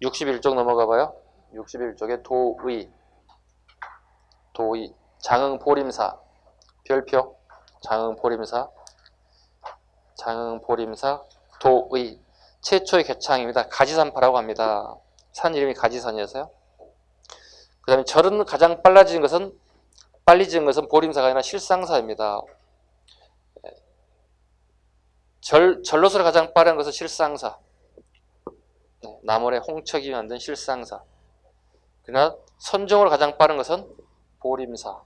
[SPEAKER 1] 61쪽 넘어가 봐요. 61쪽에 도의 장흥보림사 별표 장흥보림사 도의 최초의 개창입니다. 가지산파라고 합니다. 산 이름이 가지산이어서요. 그 다음에 절은 가장 빨리 지은 것은 보림사가 아니라 실상사입니다. 절로서로 가장 빠른 것은 실상사. 남원의 홍척이 만든 실상사. 그러나 선종으로 가장 빠른 것은 보림사.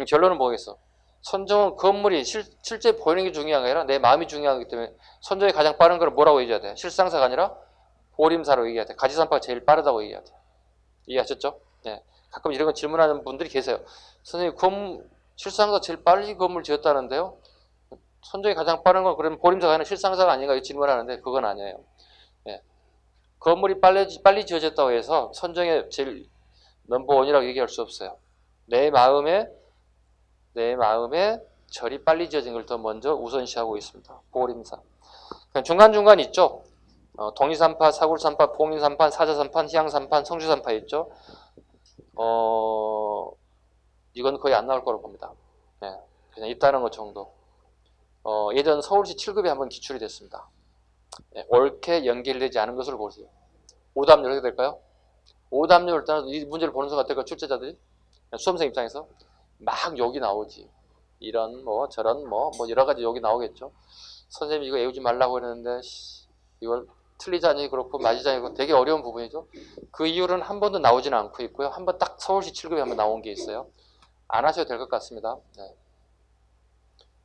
[SPEAKER 1] 결론은 뭐겠어? 선종은 건물이 실제 보이는 게 중요한 게 아니라 내 마음이 중요하기 때문에 선종이 가장 빠른 걸 뭐라고 얘기해야 돼? 실상사가 아니라 보림사로 얘기해야 돼. 가지산파가 제일 빠르다고 얘기해야 돼. 이해하셨죠? 네. 가끔 이런 거 질문하는 분들이 계세요. 선생님, 실상사가 제일 빨리 건물 지었다는데요? 선종이 가장 빠른 건 그러면 보림사가 아니라 실상사가 아닌가 이 질문하는데 그건 아니에요. 네. 건물이 빨리 지어졌다고 해서 선종의 제일 넘버원이라고 얘기할 수 없어요. 내 마음에 절이 빨리 지어진 걸 더 먼저 우선시하고 있습니다. 보림사. 중간중간 있죠. 동의산파, 사굴산파, 봉인산파, 사자산파, 희양산파, 성주산파 있죠. 이건 거의 안 나올 거라고 봅니다. 네. 그냥 있다는 것 정도. 예전 서울시 7급에 한번 기출이 됐습니다. 네. 옳게 연결되지 않은 것으로 보세요. 오답률 어떻게 될까요? 오답률 일단 이 문제를 보는 순간 어떨까요? 출제자들이 수험생 입장에서 막 욕이 나오지. 이런 뭐 저런 뭐 여러 가지 욕이 나오겠죠. 선생님 이거 외우지 말라고 했는데 이걸 틀리자니 그렇고 맞이자니 그렇고 되게 어려운 부분이죠. 그 이유는 한 번도 나오지는 않고 있고요. 한 번 딱 서울시 7급에 한번 나온 게 있어요. 안 하셔도 될 것 같습니다. 네.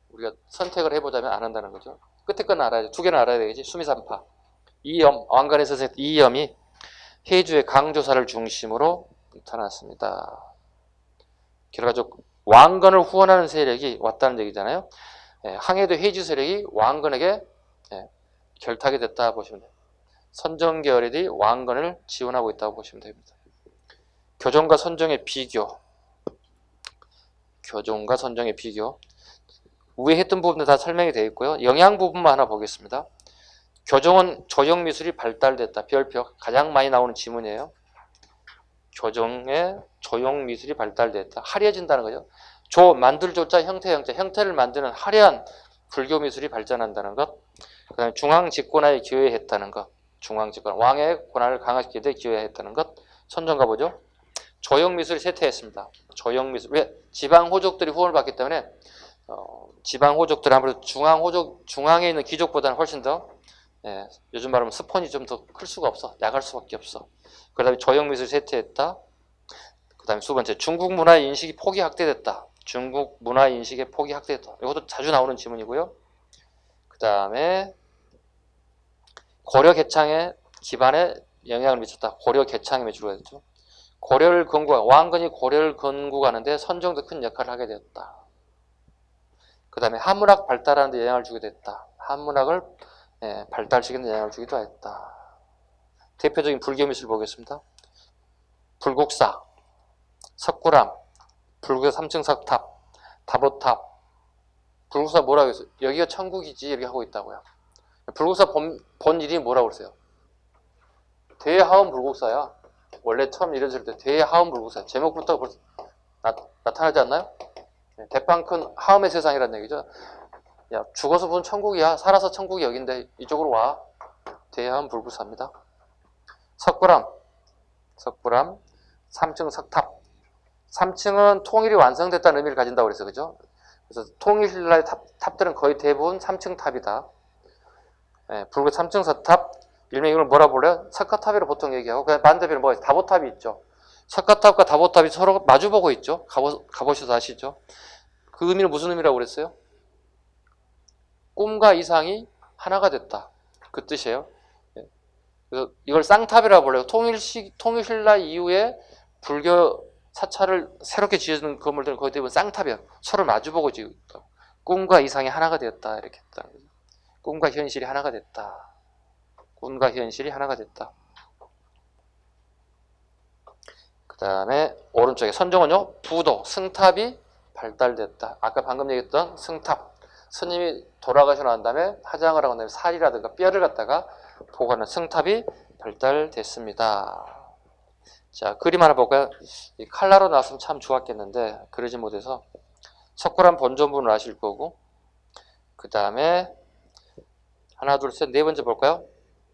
[SPEAKER 1] 우리가 선택을 해보자면 안 한다는 거죠. 끝에 건 알아야죠. 두 개는 알아야 되겠지. 수미산파. 이염, 왕관에서 이염이 해주의 강조사를 중심으로 나타났습니다. 결과적으로 왕건을 후원하는 세력이 왔다는 얘기잖아요. 항해도 해주 세력이 왕건에게 결탁이 됐다 보시면 돼요. 선정계열이 왕건을 지원하고 있다고 보시면 됩니다. 교정과 선정의 비교. 교정과 선정의 비교. 위에 했던 부분도 다 설명이 되어 있고요. 영양 부분만 하나 보겠습니다. 교정은 조형미술이 발달됐다. 별표. 가장 많이 나오는 지문이에요. 교정에 조형미술이 발달됐다. 화려해진다는 거죠. 만들 조자 형태를 만드는 화려한 불교 미술이 발전한다는 것. 그 다음에 중앙 집권화에 기여했다는 것. 중앙 집권, 왕의 권한을 강화시키는 데 기여했다는 것. 선정가 보죠. 조형 미술이 쇠퇴했습니다. 조형 미술. 왜? 지방 호족들이 후원을 받기 때문에 지방 호족들은 아무래도 중앙에 있는 귀족보다는 훨씬 더 요즘 말하면 스폰이 좀 더 클 수가 없어. 나갈 수밖에 없어. 그 다음에 조형 미술이 쇠퇴했다. 그 다음에 두 번째, 중국 문화의 인식이 폭이 확대됐다. 중국 문화의 인식의 폭이 확대됐다. 이것도 자주 나오는 지문이고요. 그 다음에 고려 개창의 기반에 영향을 미쳤다. 고려 개창의 매주가 됐죠. 고려를 건국, 왕건이 고려를 건국하는데 선종도 큰 역할을 하게 되었다. 그 다음에 한문학 발달하는 데 영향을 주게 됐다. 한문학을 발달시키는 데 영향을 주기도 했다. 대표적인 불교 미술 보겠습니다. 불국사, 석굴암, 불교 3층 석탑, 다보탑. 불국사 뭐라고 했어요? 여기가 천국이지 이렇게 하고 있다고요. 불국사 본 이름이 뭐라고 그러세요? 대하원 불국사야. 원래 처음 이름을 때 대하원 불국사. 제목부터 벌써 나타나지 않나요? 대빵 큰 하음의 세상이라는 얘기죠. 야, 죽어서 본 천국이야. 살아서 천국이 여긴데 이쪽으로 와. 대하원 불국사입니다. 석굴암, 3층 석탑. 3층은 통일이 완성됐다는 의미를 가진다고 그랬어요. 그죠? 그래서 통일신라의 탑들은 거의 대부분 3층 탑이다. 불교 3층 석탑, 일명 이걸 뭐라 불러요? 석가탑이라고 보통 얘기하고, 그냥 반대편에 뭐가 있어요? 다보탑이 있죠. 석가탑과 다보탑이 서로 마주보고 있죠. 가보셔서 아시죠? 그 의미는 무슨 의미라고 그랬어요? 꿈과 이상이 하나가 됐다. 그 뜻이에요. 그래서 이걸 쌍탑이라고 불러요. 통일신라 이후에 불교 사찰을 새롭게 지어지는 건물들은 거의 대부분 쌍탑이에요. 서로 마주보고 지었다. 꿈과 이상이 하나가 되었다. 이렇게 했다. 꿈과 현실이 하나가 됐다. 꿈과 현실이 하나가 됐다. 그 다음에 오른쪽에 선정은요. 부도, 승탑이 발달됐다. 아까 방금 얘기했던 승탑. 스님이 돌아가시고 난 다음에 화장을 하고 난 다음에 살이라든가 뼈를 갖다가 보관하는 승탑이 발달됐습니다. 자, 그림 하나 볼까요? 이 칼라로 나왔으면 참 좋았겠는데 그러지 못해서 석굴암 본전분을 아실 거고, 그 다음에 하나 둘 셋 네 번째 볼까요?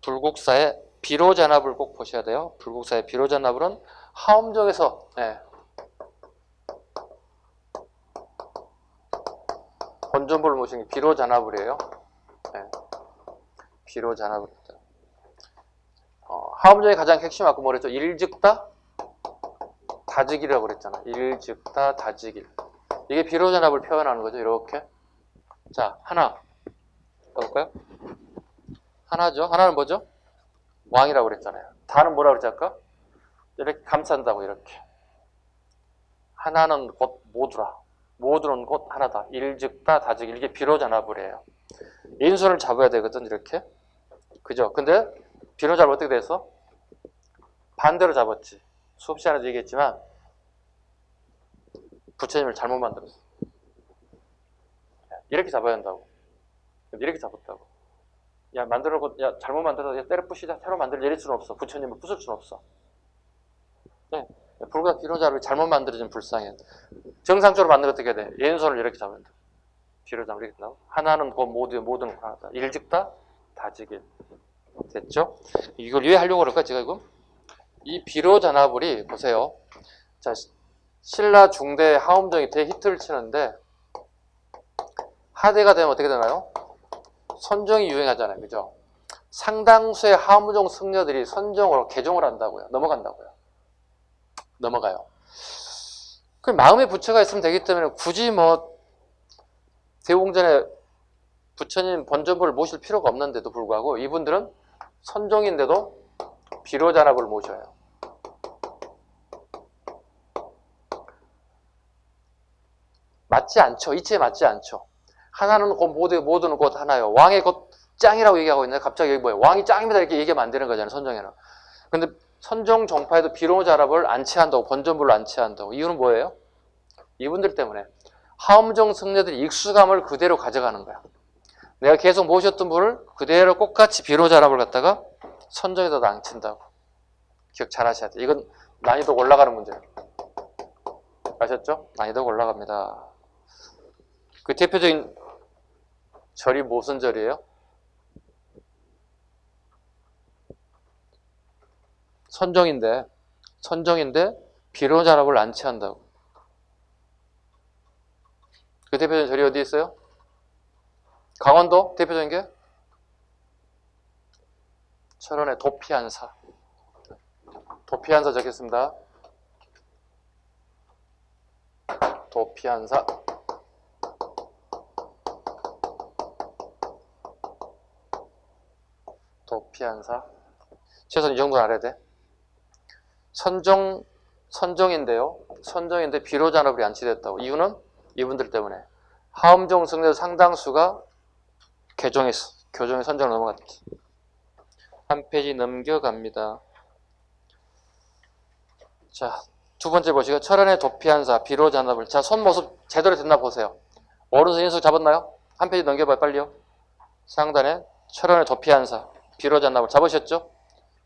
[SPEAKER 1] 불국사의 비로잔압을 꼭 보셔야 돼요. 불국사의 비로잔압은 하엄정에서 본전분을 모신 게 비로잔압이에요. 비로잔압을. 하엄정의 가장 핵심 아까 뭐랬죠? 일즉다 다즉이라고 그랬잖아. 일즉다 다즉일. 이게 비로잔압을 표현하는 거죠. 이렇게. 자, 하나 볼까요? 하나죠. 하나는 뭐죠? 왕이라고 그랬잖아요. 다는 뭐라고 그랬지 아까? 이렇게 감싼다고 이렇게. 하나는 곧 모두라. 모두는 곧 하나다. 일즉다 다즉일. 이게 비로잔압을 해요. 인수를 잡아야 되거든 이렇게. 그죠? 근데 비로잔압 어떻게 돼서? 반대로 잡았지. 수업 시간에도 얘기했지만 부처님을 잘못 만들었어. 이렇게 잡아야 한다고. 이렇게 잡았다고. 야, 야, 잘못 만들어서 야, 때려 부시자. 새로 만들 내릴 수는 없어. 부처님을 부술 수는 없어. 불과 비로자를 잘못 만들어진 불상이야. 정상적으로 만들어 어떻게 돼? 왼손을 이렇게 잡아야 돼. 비로자를 이렇게 나오고. 하나는 곧 모두는 하나다. 일즉다 다즉일. 됐죠? 이걸 왜 하려고 그럴까? 제가 이거 이 비로잔압을이 보세요. 자, 신라 중대 하엄정이 대히트를 치는데 하대가 되면 어떻게 되나요? 선정이 유행하잖아요. 그죠? 상당수의 하엄정 승려들이 선정으로 개종을 한다고요. 넘어가요. 그 마음의 부처가 있으면 되기 때문에 굳이 뭐 대웅전에 부처님 본전부를 모실 필요가 없는데도 불구하고 이분들은 선종인데도 비로잔압을 모셔요. 맞지 않죠. 이치에 맞지 않죠. 하나는 곧 모두는 곧 하나요. 왕의 곧 짱이라고 얘기하고 있는데 갑자기 여기 뭐예요? 왕이 짱입니다 이렇게 얘기하면 안 되는 거잖아요. 선종에는. 근데 선종 정파에도 비로잔압을 안 취한다고, 본전부를 안 취한다고. 이유는 뭐예요? 이분들 때문에 하엄정 승려들이 익수감을 그대로 가져가는 거야. 내가 계속 모셨던 분을 그대로 똑같이 비로잔압을 갖다가 선정에다 안 친다고. 기억 잘 하셔야 돼요. 이건 난이도가 올라가는 문제예요. 아셨죠? 난이도가 올라갑니다. 그 대표적인 절이 무슨 절이에요? 선종인데 비로자납을 안 취한다고. 그 대표적인 절이 어디 있어요? 강원도 대표적인 게 철원의 도피한사. 도피한사 적겠습니다. 도피한사. 도피한사. 최소한 이 정도는 알아야 돼. 선종인데요. 선종인데 비로잔업이 안치됐다고. 이유는 이분들 때문에. 하엄종 승려 상당수가 교정에 선정을 넘어갔지. 한 페이지 넘겨갑니다. 자, 두 번째 보시고 철원의 도피한사 비로잔업을. 자, 손 모습 제대로 됐나 보세요. 오른손 인수 잡았나요? 한 페이지 넘겨봐요. 빨리요. 상단에 철원의 도피한사 비로잔업을 잡으셨죠?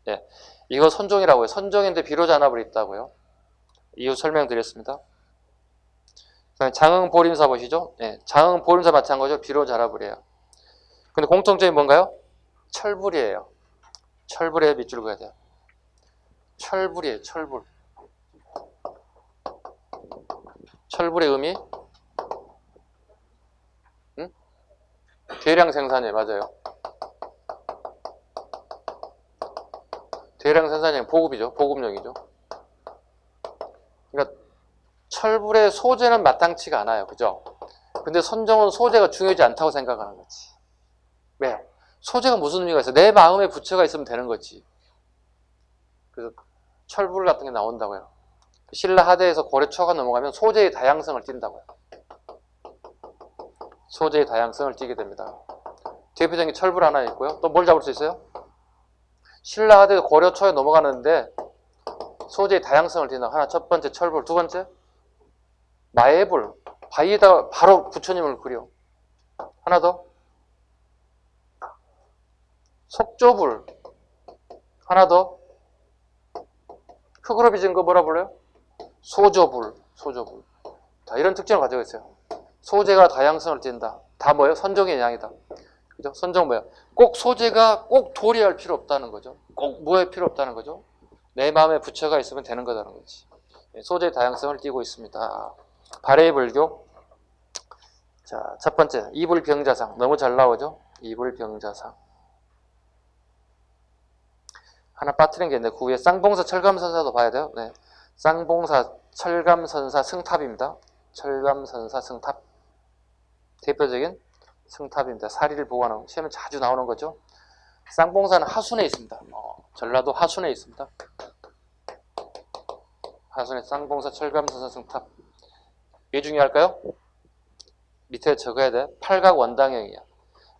[SPEAKER 1] 예, 이거 선종이라고요. 선종인데 비로잔업을 있다고요. 이유 설명드렸습니다. 장흥보림사 보시죠? 예, 장흥보림사 마찬가지죠. 비로잔업을이에요. 근데 공통점이 뭔가요? 철불이에요. 철불에 밑줄 그어야 돼요. 철불이에요. 철불. 철불의 의미? 대량 생산이에요. 맞아요. 대량 생산이 보급이죠. 보급용이죠. 그러니까 철불의 소재는 마땅치가 않아요. 그죠? 근데 선종은 소재가 중요하지 않다고 생각하는 거지. 왜요? 소재가 무슨 의미가 있어? 내 마음에 부처가 있으면 되는 거지. 그래서 철불 같은 게 나온다고요. 신라 하대에서 고려 초가 넘어가면 소재의 다양성을 띈다고요. 소재의 다양성을 띠게 됩니다. 대표적인 철불 하나 있고요. 또 뭘 잡을 수 있어요? 신라 하대 고려 초에 넘어가는데 소재의 다양성을 띈다. 하나 첫 번째 철불, 두 번째 마애불. 바위에다 바로 부처님을 그려. 하나 더 속조불. 하나 더 흙으로 빚은 거 뭐라 불러요? 소조불. 소조불. 자, 이런 특징을 가지고 있어요. 소재가 다양성을 띈다. 다 뭐예요? 선종의 양이다. 그죠? 선종 뭐야? 꼭 소재가 꼭 도리할 필요 없다는 거죠. 꼭 뭐할 필요 없다는 거죠. 내 마음에 부처가 있으면 되는 거다는 거지. 소재의 다양성을 띠고 있습니다. 발해의 불교. 자, 첫 번째 이불병자상. 너무 잘 나오죠? 이불병자상. 하나 빠뜨린 게 있는데 그 위에 쌍봉사 철감선사도 봐야 돼요. 네. 쌍봉사 철감선사 승탑입니다. 철감선사 승탑. 대표적인 승탑입니다. 사리를 보관하고 시험에 자주 나오는 거죠. 쌍봉사는 하순에 있습니다. 전라도 하순에 있습니다. 하순에 쌍봉사 철감선사 승탑. 왜 중요할까요? 밑에 적어야 돼. 팔각원당형이야.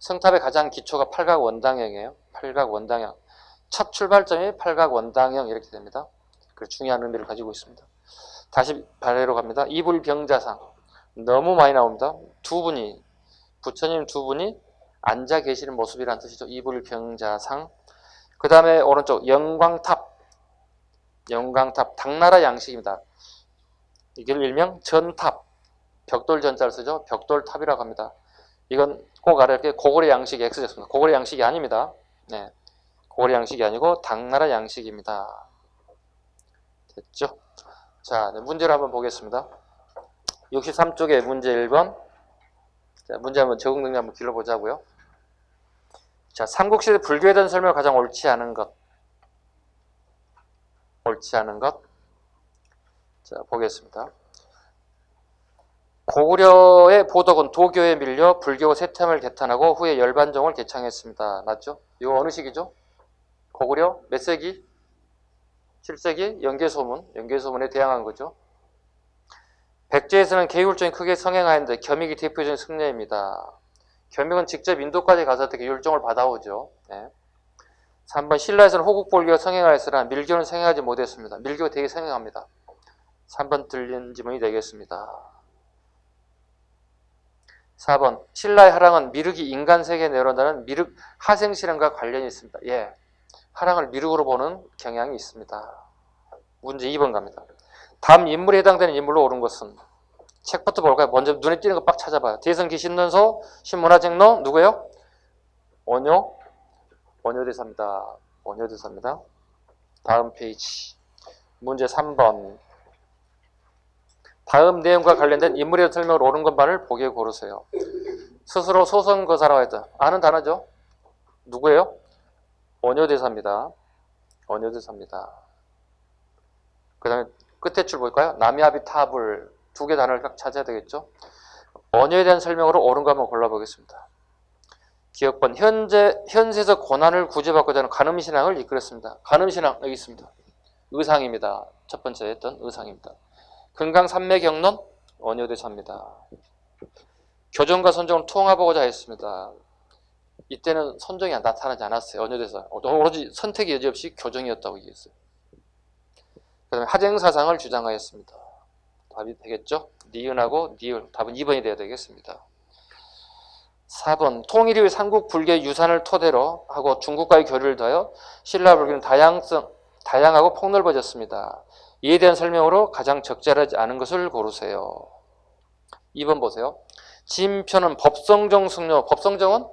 [SPEAKER 1] 승탑의 가장 기초가 팔각원당형이에요. 팔각원당형. 첫 출발점이 팔각원당형 이렇게 됩니다. 그 중요한 의미를 가지고 있습니다. 다시 발해로 갑니다. 이불병자상. 너무 많이 나옵니다. 두 분이, 부처님 두 분이 앉아 계시는 모습이라는 뜻이죠. 이불병자상. 그 다음에 오른쪽 영광탑. 영광탑. 당나라 양식입니다. 이걸 일명 전탑. 벽돌 전자를 쓰죠. 벽돌탑이라고 합니다. 이건 꼭 알아야 할 게 고구려 양식 X였습니다. 고구려 양식이 아닙니다. 네. 고구려 양식이 아니고 당나라 양식입니다. 됐죠? 자, 네, 문제를 한번 보겠습니다. 63쪽에 문제 1번. 자, 문제 한번 적응 능력 한번 길러보자고요. 자, 삼국시대 불교에 대한 설명을 가장 옳지 않은 것. 옳지 않은 것. 자, 보겠습니다. 고구려의 보덕은 도교에 밀려 불교 세템을 개탄하고 후에 열반종을 개창했습니다. 맞죠? 이거 어느 시기죠? 고구려 몇 세기? 7세기 연개소문, 연개소문에 대항한 거죠. 백제에서는 계율종이 크게 성행하였는데 겸익이 대표적인 승려입니다. 겸익은 직접 인도까지 가서 어떻게 율종을 받아오죠. 네. 3번 신라에서는 호국불교가 성행하였으나 밀교는 성행하지 못했습니다. 밀교가 되게 성행합니다. 3번 틀린 지문이 되겠습니다. 4번 신라의 하랑은 미륵이 인간 세계에 내려온다는 미륵 하생실현과 관련이 있습니다. 예, 하랑을 미륵으로 보는 경향이 있습니다. 문제 2번 갑니다. 다음 인물에 해당되는 인물로 옳은 것은 책부터 볼까요? 먼저 눈에 띄는 거 빡 찾아봐요. 대성기 신론소, 신문화쟁로, 누구예요? 원효대사입니다. 원효대사입니다. 다음 페이지. 문제 3번. 다음 내용과 관련된 인물의 설명을 옳은 것만을 보기에 고르세요. 스스로 소선거사라고 했다. 아는 단어죠? 누구예요? 원효대사입니다. 원효대사입니다. 그 다음에 끝에 줄 볼까요? 남야비타불 두 개 단어를 각 찾아야 되겠죠? 원효에 대한 설명으로 옳은 거 한번 골라보겠습니다. 기억번 현세에서 고난을 구제받고자 하는 간음신앙을 이끌었습니다. 간음신앙 여기 있습니다. 의상입니다. 첫 번째 했던 의상입니다. 금강산맥경론 원효대사입니다. 교정과 선정을 통합하고자 했습니다. 이때는 선정이 나타나지 않았어요. 원효대사. 오로지 선택의 여지 없이 교정이었다고 얘기했어요. 그 다음에 하쟁사상을 주장하였습니다. 답이 되겠죠? 니은하고 니을. 답은 2번이 되어야 되겠습니다. 4번. 통일 이후 삼국 불교의 유산을 토대로 하고 중국과의 교류를 더하여 신라 불교는 다양하고 폭넓어졌습니다. 이에 대한 설명으로 가장 적절하지 않은 것을 고르세요. 2번 보세요. 진표는 법성정 승려. 법성정은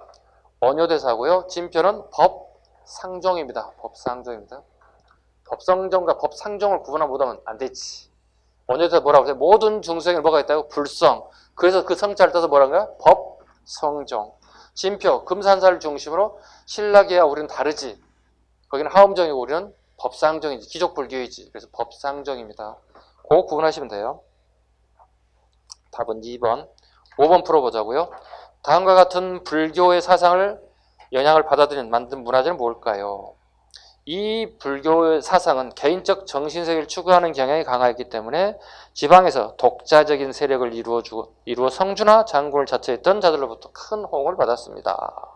[SPEAKER 1] 원효대사고요. 진표는 법상종입니다. 법상종입니다. 법성정과 법상종을 구분하면 못하면 안 되지. 원효대사 뭐라고 해요? 모든 중생에 뭐가 있다고? 불성. 그래서 그 성자를 떠서 뭐라는 거야? 법성정. 진표, 금산사를 중심으로 신라계와 우리는 다르지. 거기는 하엄정이고 우리는 법상정이지. 기족불교이지. 그래서 법상정입니다. 그거 구분하시면 돼요. 답은 2번. 5번 풀어보자고요. 다음과 같은 불교의 사상을 영향을 만든 문화재는 뭘까요? 이 불교의 사상은 개인적 정신세계를 추구하는 경향이 강하였기 때문에 지방에서 독자적인 세력을 이루어 성주나 장군을 자처했던 자들로부터 큰 호응을 받았습니다.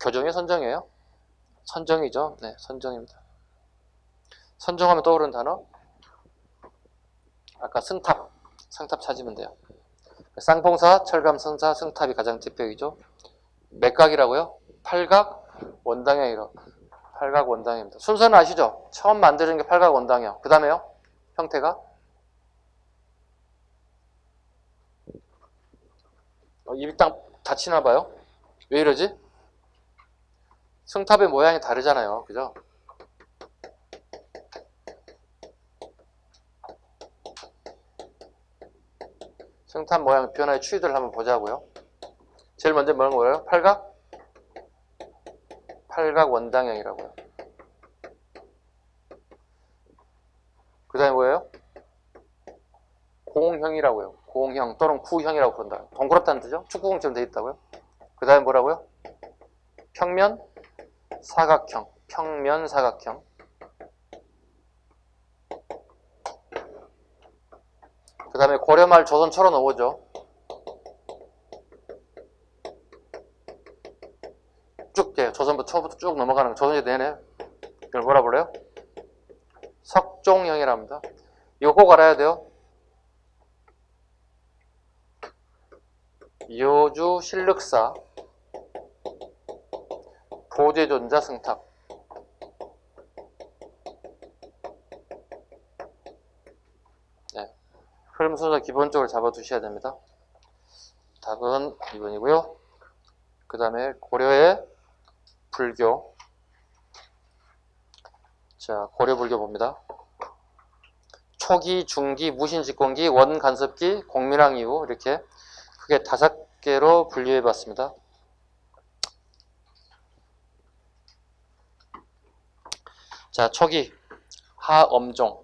[SPEAKER 1] 교정의 선정이에요? 선정이죠. 네, 선정입니다. 선정하면 떠오르는 단어? 아까 승탑 찾으면 돼요. 쌍봉사, 철감성사, 승탑이 가장 대표이죠. 맥각이라고요? 팔각, 원당형이라고. 팔각 원당형입니다. 순서는 아시죠? 처음 만드는 게 팔각 원당형. 그 다음에요? 형태가? 입이 딱 닫히나 봐요? 왜 이러지? 승탑의 모양이 다르잖아요. 그죠? 승탑 모양 변화의 추이들을 한번 보자고요. 제일 먼저 뭐예요? 팔각? 팔각 원당형이라고요. 그 다음에 뭐예요? 공형이라고요. 공형 또는 구형이라고 부른다. 동그랗다는 뜻이죠? 축구공처럼 되어 있다고요. 그 다음에 뭐라고요? 평면 사각형. 평면 사각형. 그 다음에 고려말 조선초로 넘어오죠. 쭉 돼요. 조선부터 초부터 쭉 넘어가는 거. 조선시대 내내. 이걸 뭐라 불러요? 석종형이랍니다. 이거 꼭 알아야 돼요. 여주 실륵사 보제존자 승탑. 네. 흐름 순서 기본적으로 잡아두셔야 됩니다. 답은 2번이고요. 그 다음에 고려의 불교. 자, 고려 불교 봅니다. 초기, 중기, 무신집권기, 원간섭기, 공민왕 이후 이렇게 크게 5개로 분류해 봤습니다. 자, 초기 하엄종,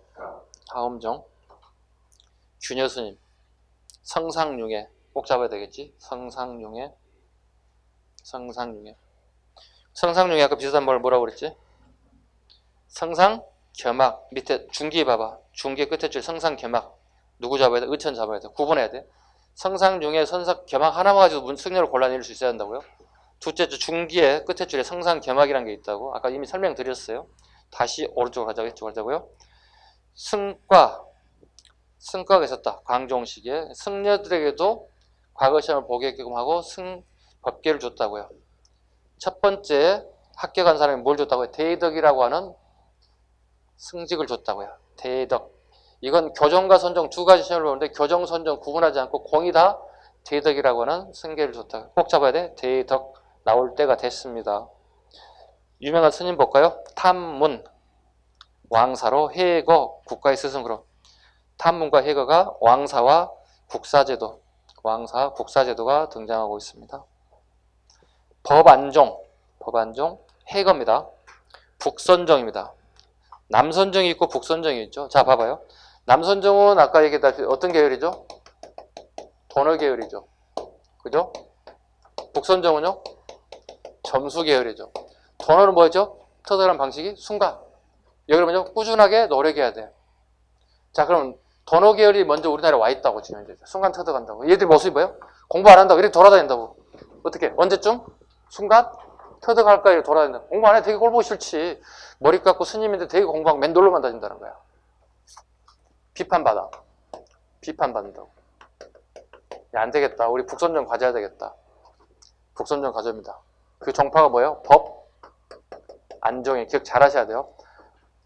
[SPEAKER 1] 균여스님, 성상융회 꼭 잡아야 되겠지? 성상융회 아까 비슷한 말 뭐라고 그랬지? 성상겸악 밑에 중기 봐봐. 중기 끝에 줄 성상겸악 누구 잡아야 돼? 의천 잡아야 돼. 구분해야 돼. 성상융회 성상겸악 하나만 가지고 승려를 골라낼 수 있어야 한다고요. 둘째 줄 중기에 끝에 줄에 성상겸악이라는 게 있다고 아까 이미 설명드렸어요. 다시 오른쪽으로 가자고요. 승과가 있었다. 광종시기에 승려들에게도 과거 시험을 보게 하게끔 하고 법계를 줬다고요. 첫 번째 합격한 사람이 뭘 줬다고요? 대덕이라고 하는 승직을 줬다고요. 대덕. 이건 교정과 선정 두 가지 시험을 보는데 교정, 선정 구분하지 않고 공이 다 대덕이라고 하는 승계를 줬다. 꼭 잡아야 돼. 대덕 나올 때가 됐습니다. 유명한 스님 볼까요? 탐문, 왕사로 해거, 국가의 스승으로. 탐문과 해거가 왕사와 국사제도, 왕사, 국사제도가 등장하고 있습니다. 법안종, 해거입니다. 북선정입니다. 남선정이 있고 북선정이 있죠. 자, 봐봐요. 남선정은 아까 얘기했다시피 어떤 계열이죠? 도너 계열이죠. 그죠? 북선정은요? 점수 계열이죠. 도너는 뭐였죠? 터득하는 방식이 순간. 여기는요, 꾸준하게 노력해야 돼요. 자, 그럼 도너 계열이 먼저 우리나라에 와 있다고 지금 이제 순간 터득한다고. 얘들이 모습이 뭐예요? 공부 안 한다고 이렇게 돌아다닌다고. 어떻게? 언제쯤? 순간 터득할까 이렇게 돌아다닌다. 공부 안 해 되게 꼴보기 싫지. 머리 깎고 스님인데 되게 공부하고 맨돌로만 다닌다는 거야. 비판받아. 비판받는다고. 야, 안 되겠다. 우리 북선정 가져야 되겠다. 북선정 가져옵니다. 그 정파가 뭐예요? 법 안종이. 기억 잘 하셔야 돼요.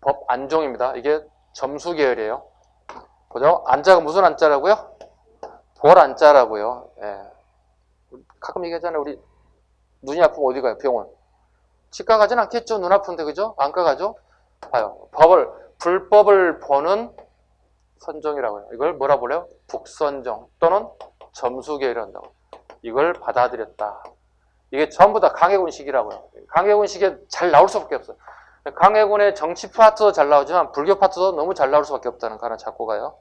[SPEAKER 1] 법 안종입니다. 이게 점수 계열이에요. 보죠? 안자가 무슨 안자라고요? 볼 안자라고요. 예. 가끔 얘기하잖아요. 우리 눈이 아프면 어디 가요? 병원. 치과 가진 않겠죠? 눈 아픈데, 그죠? 안과 가죠? 봐요. 불법을 보는 선정이라고 해요. 이걸 뭐라 그래요? 북선정 또는 점수계열이라고 한다고. 이걸 받아들였다. 이게 전부 다 강해군식이라고요. 강해군식에 잘 나올 수밖에 없어요. 강해군의 정치 파트도 잘 나오지만 불교 파트도 너무 잘 나올 수밖에 없다는 가는 작고가요.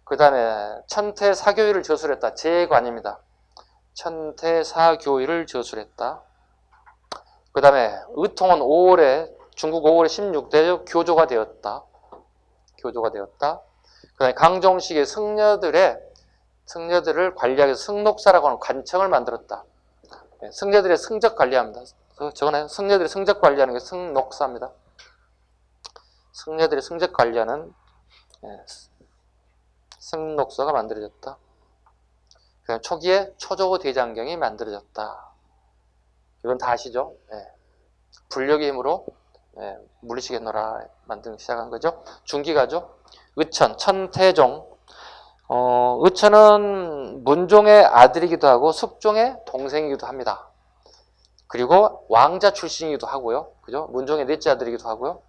[SPEAKER 1] 그 다음에 천태사교의를 저술했다. 제관입니다. 천태사교의를 저술했다. 그 다음에 의통은 5월에 중국 5월에 16대 교조가 되었다. 교조가 되었다. 그 다음에 강종식의 승려들을 관리하기 위해서 승록사라고 하는 관청을 만들었다. 승려들의 승적 관리합니다. 저거는 승려들의 승적 관리하는 게 승록사입니다. 승려들의 승적 관리하는 승록사가 만들어졌다. 그다음 초기에 초조고 대장경이 만들어졌다. 이건 다 아시죠? 불력의 힘으로 물리치겠노라 만들기 시작한 거죠. 중기가죠. 의천, 천태종. 의천은 문종의 아들이기도 하고 숙종의 동생이기도 합니다. 그리고 왕자 출신이기도 하고요. 그죠? 문종의 넷째 아들이기도 하고요.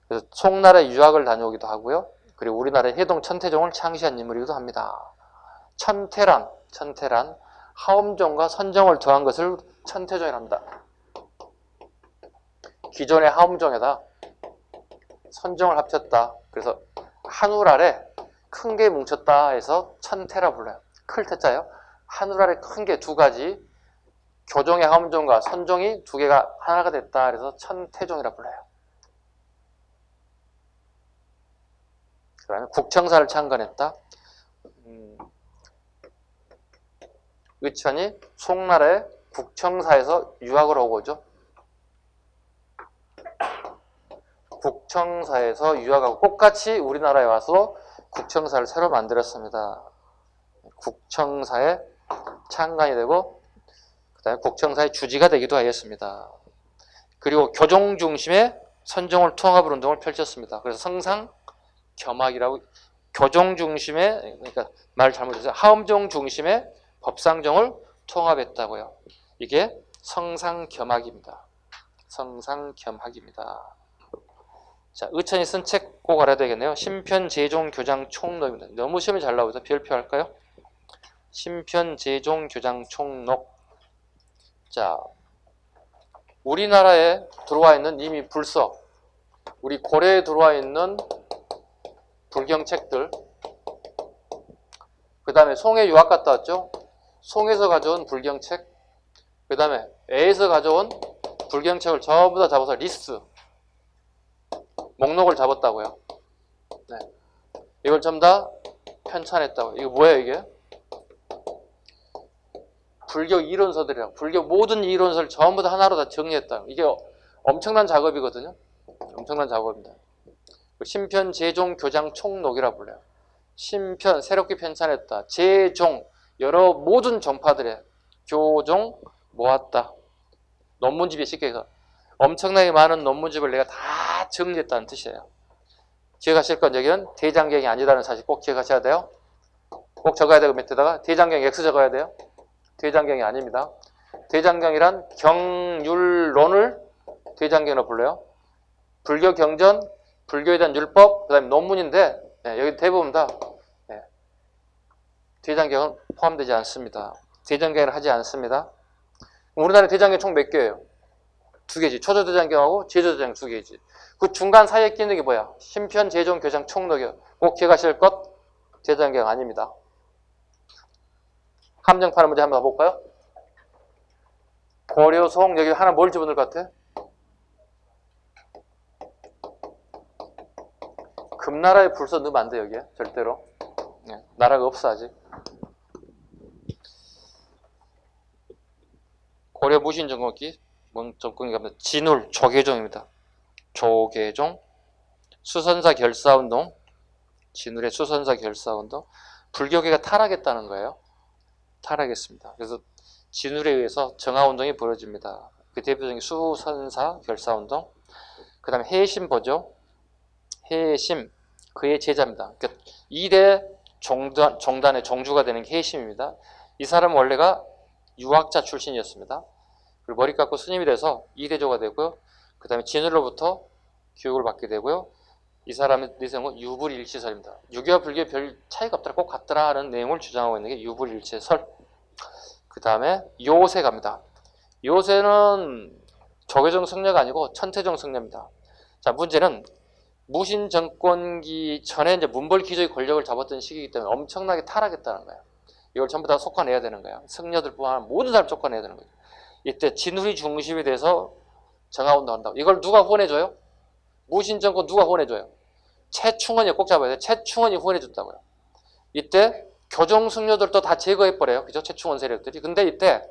[SPEAKER 1] 그래서 송나라에 유학을 다녀오기도 하고요. 그리고 우리나라의 해동 천태종을 창시한 인물이기도 합니다. 천태란 하엄종과 선정을 더한 것을 천태종이라 합니다. 기존의 하엄종에다 선정을 합쳤다. 그래서 한울 아래 큰 게 뭉쳤다 해서 천태라 불러요. 클 태자요. 한울 아래 큰 게 두 가지, 교종의 하엄종과 선종이 두 개가 하나가 됐다. 그래서 천태종이라 불러요. 그 다음에 국청사를 창건했다. 의천이 송나라의 국청사에서 유학을 오고 오죠. 국청사에서 유학하고 똑같이 우리나라에 와서 국청사를 새로 만들었습니다. 국청사에 창간이 되고 그 다음에 국청사의 주지가 되기도 하였습니다. 그리고 교종 중심의 선정을 통합을 운동을 펼쳤습니다. 그래서 성상겸학이라고 교종 중심의, 그러니까 말 잘못해서 하엄종 중심의 법상정을 통합했다고요. 이게 성상겸학입니다. 성상겸학입니다. 자, 의천이 쓴 책 꼭 알아야 되겠네요. 심편제종교장총록입니다. 너무 시험이 잘 나오죠. 별표 할까요? 심편제종교장총록. 자, 우리나라에 들어와 있는 이미 불서, 우리 고려에 들어와 있는 불경책들, 그 다음에 송에 유학 갔다 왔죠. 송에서 가져온 불경책, 그 다음에 애에서 가져온 불경책을 전부 다 잡아서 리스트, 목록을 잡았다고요. 네. 이걸 전부 다 편찬했다고요. 이거 뭐예요, 이게? 불교 이론서들이라고. 불교 모든 이론서를 전부 다 하나로 다 정리했다. 이게 엄청난 작업이거든요. 엄청난 작업입니다. 심편제종교장총록이라 불러요. 심편, 새롭게 편찬했다. 제종, 여러 모든 종파들의 교종 모았다. 논문집이 쉽게 해서 엄청나게 많은 논문집을 내가 다 정리했다는 뜻이에요. 기억하실 건 여기는 대장경이 아니라는 사실 꼭 기억하셔야 돼요. 꼭 적어야 되고 밑에다가 대장경 X 적어야 돼요. 대장경이 아닙니다. 대장경이란 경율론을 대장경으로 불러요. 불교 경전, 불교에 대한 율법, 그 다음에 논문인데 여기 대부분 다 대장경은 포함되지 않습니다. 대장경을 하지 않습니다. 우리나라에 대장경 총 몇 개예요? 2개지. 초조대장경하고 제조대장경 2개지. 그 중간 사이에 끼는 게 뭐야? 심편, 제종, 교장, 총록이요. 꼭 기억하실 것 대장경 아닙니다. 함정파는 문제 한번 볼까요? 고려송 여기 하나 뭘 집어넣을 것 같아? 금나라의 불서 넣으면 안 돼 여기에 절대로. 나라가 없어 아직. 고려 무신 정권기 정권기가 진울 조계종입니다. 조계종 수선사 결사운동 진울의 수선사 결사운동 불교계가 타락했다는 거예요. 타락했습니다. 그래서 진울에 의해서 정화운동이 벌어집니다. 그 대표적인 수선사 결사운동 그 다음에 해심 보죠. 해심 그의 제자입니다. 그러니까 2대 종단의 종주가 되는 게 해심입니다. 이 사람은 원래가 유학자 출신이었습니다. 그리고 머리 깎고 스님이 돼서 2대조가 되고요. 그 다음에 진울로부터 교육을 받게 되고요. 이 사람의 내세운 유불일치설입니다. 유교와 불교에 별 차이가 없더라, 꼭 같더라 하는 내용을 주장하고 있는 게 유불일치설. 그 다음에 요새 갑니다. 요새는 조계종 승려가 아니고 천태종 승려입니다. 자, 문제는 무신 정권기 전에 이제 문벌기조의 권력을 잡았던 시기이기 때문에 엄청나게 타락했다는 거예요. 이걸 전부 다 솎아내야 되는 거예요. 승려들뿐만 아니라 모든 사람 쫓아내야 되는 거예요. 이때 진울이 중심이 돼서 정화운동 한다고. 이걸 누가 후원해줘요? 무신 정권 누가 후원해줘요? 최충원이 꼭 잡아야 돼요. 최충원이 후원해준다고요. 이때 교종 승려들도 다 제거해버려요. 그죠? 최충원 세력들이. 근데 이때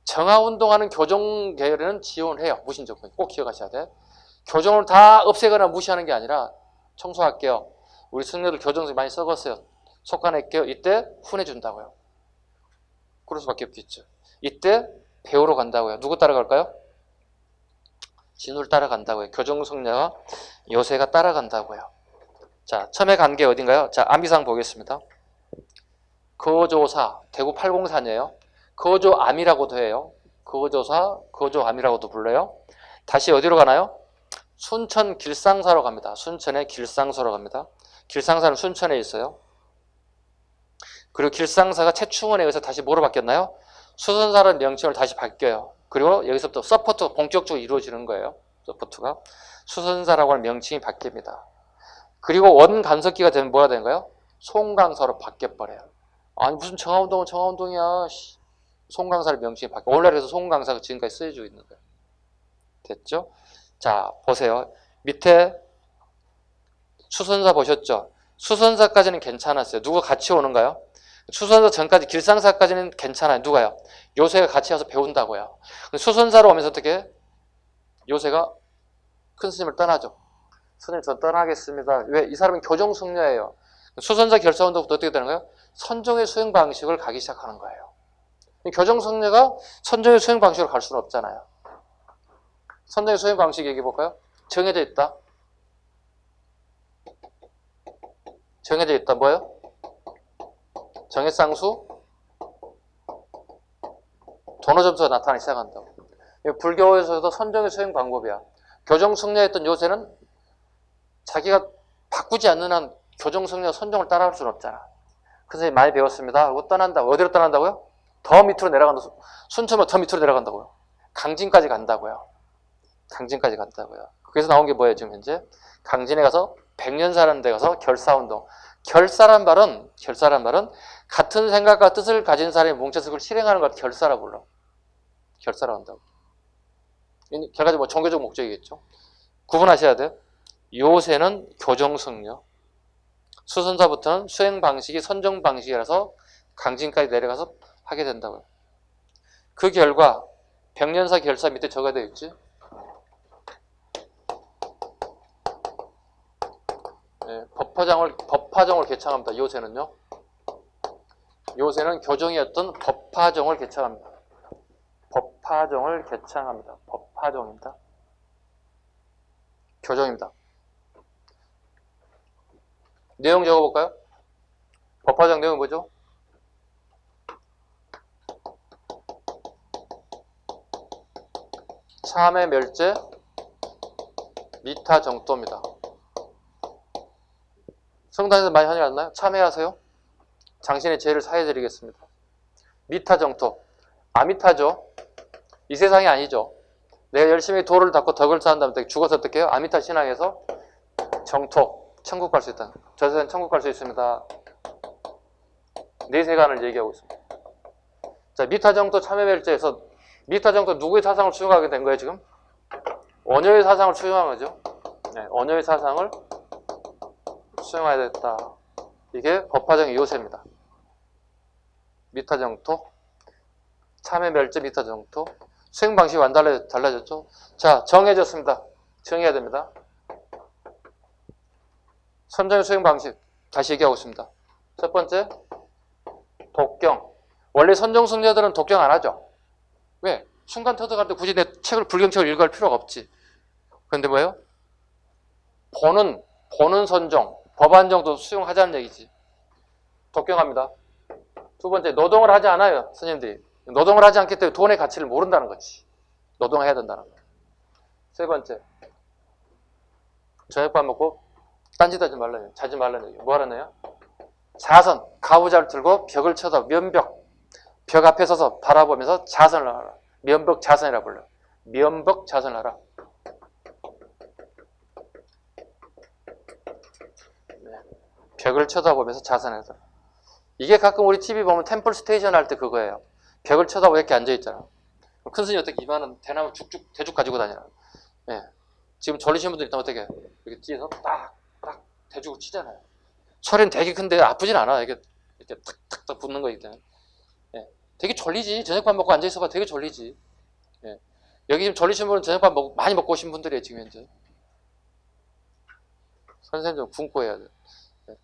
[SPEAKER 1] 정화운동하는 교종 계열에는 지원을 해요. 무신 정권이. 꼭 기억하셔야 돼. 교종을 다 없애거나 무시하는 게 아니라 청소할게요. 우리 승려들 교종을 많이 썩었어요. 속아낼게요. 이때 후원해준다고요. 그럴 수밖에 없겠죠. 이때 배우러 간다고요. 누구 따라갈까요? 진울 따라간다고요. 교종 승려가 요새가 따라간다고요. 자, 처음에 간 게 어딘가요? 자, 암기사항 보겠습니다. 거조사, 대구 804이에요. 거조암이라고도 해요. 거조사, 거조암이라고도 불러요. 다시 어디로 가나요? 순천 길상사로 갑니다. 순천의 길상사로 갑니다. 길상사는 순천에 있어요. 그리고 길상사가 최충원에 의해서 다시 뭐로 바뀌었나요? 수선사라는 명칭을 다시 바뀌어요. 그리고 여기서부터 서포트 본격적으로 이루어지는 거예요. 서포트가. 수선사라고 하는 명칭이 바뀝니다. 그리고 원간섭기가 되면 뭐가 되는가요? 송강사로 바뀌어버려요. 아니 무슨 정화운동은 정화운동이야. 송강사의 명칭이 바뀌어. 오늘날에 서 송강사가 지금까지 쓰여지고 있는 거예요. 됐죠? 자, 보세요. 밑에 수선사 보셨죠? 수선사까지는 괜찮았어요. 누가 같이 오는가요? 수선사 전까지 길상사까지는 괜찮아요. 누가요? 요새가 같이 와서 배운다고요. 수선사로 오면서 어떻게? 요새가 큰 스님을 떠나죠. 스님 전 떠나겠습니다. 왜? 이 사람은 교종승려예요. 수선사 결사운동부터 어떻게 되는 거예요? 선종의 수행 방식을 가기 시작하는 거예요. 교종승려가 선종의 수행 방식으로 갈 수는 없잖아요. 선종의 수행 방식 얘기해 볼까요? 정해져 있다. 정해져 있다. 뭐예요? 정해상수 도노점수가 나타나기 시작한다고. 불교에서도 선정의 수행 방법이야. 교정승려했던 요새는 자기가 바꾸지 않는 한 교정승려 선정을 따라갈 수는 없잖아. 그래서 많이 배웠습니다. 그리고 떠난다고. 어디로 떠난다고요? 더 밑으로 내려간다고. 순천만 더 밑으로 내려간다고요. 강진까지 간다고요. 강진까지 간다고요. 그래서 나온 게 뭐예요? 지금 현재 강진에 가서 백년사라는 데 가서 결사운동. 결사란 말은 같은 생각과 뜻을 가진 사람이 뭉쳐서 그걸 실행하는 걸 결사라 불러. 결사라고 한다고. 결과적으로 뭐 종교적 목적이겠죠. 구분하셔야 돼요. 요새는 교정승려. 수선사부터는 수행 방식이 선정 방식이라서 강진까지 내려가서 하게 된다고요. 그 결과 백년사 결사 밑에 적어야 되겠지. 네, 법화정을 개창합니다. 요새는요. 요새는 교정이었던 법화정을 개창합니다. 법화정을 개창합니다. 법화정입니다. 교정입니다. 내용 적어볼까요? 법화정 내용이 뭐죠? 참외 멸제 미타 정토입니다. 성당에서 많이 하지 않나요? 참회하세요. 당신의 죄를 사해드리겠습니다. 미타 정토. 아미타죠. 이 세상이 아니죠. 내가 열심히 도를 닦고 덕을 쌓은 다음에 죽어서 어떻게 해요? 아미타 신앙에서 정토. 천국 갈 수 있다. 저 세상 천국 갈 수 있습니다. 네 세간을 얘기하고 있습니다. 자, 미타 정토 참회 멸제에서 미타 정토 누구의 사상을 수용하게 된 거예요, 지금? 원효의 사상을 수용한 거죠. 네, 원효의 사상을 수용해야 됐다. 이게 법화정의 요새입니다. 미타정토, 참회 멸제 미타정토, 수행 방식이 완전히 달라졌죠. 자, 정해졌습니다. 정해야 됩니다. 선정의 수행 방식 다시 얘기하고 있습니다. 첫 번째, 독경. 원래 선정승려들은 독경 안 하죠. 왜? 순간 터득할 때 굳이 내 책을 불경책을 읽을 필요가 없지. 그런데 뭐예요? 보는 선정, 법안정도 수용하자는 얘기지. 독경합니다. 두 번째, 노동을 하지 않아요. 스님들이. 노동을 하지 않기 때문에 돈의 가치를 모른다는 거지. 노동해야 된다는 거. 세 번째, 저녁밥 먹고 딴짓 하지 말라는 얘기. 자지 말라는 얘기. 뭐 하라는 얘기야? 자선, 가부좌를 들고 벽을 쳐다 면벽. 벽 앞에 서서 바라보면서 자선을 하라. 면벽 자선이라 불러. 면벽 자선을 하라. 벽을 쳐다보면서 자선해서. 이게 가끔 우리 TV 보면 템플 스테이션 할 때 그거예요. 벽을 쳐다보고 이렇게 앉아있잖아. 큰 스님이 어떻게 이만한 대나무 쭉쭉 대죽 가지고 다니나. 예. 지금 졸리신 분들 있다면 어떻게 이렇게 뒤에서 딱 대죽을 치잖아요. 소리는 되게 큰데 아프진 않아. 이렇게 탁탁탁 붙는 거 있잖아요. 예. 되게 졸리지. 저녁밥 먹고 앉아있어봐 되게 졸리지. 예. 여기 지금 졸리신 분은 저녁밥 많이 먹고 오신 분들이에요, 지금 현재. 선생님 좀 굶고 해야 돼. 예.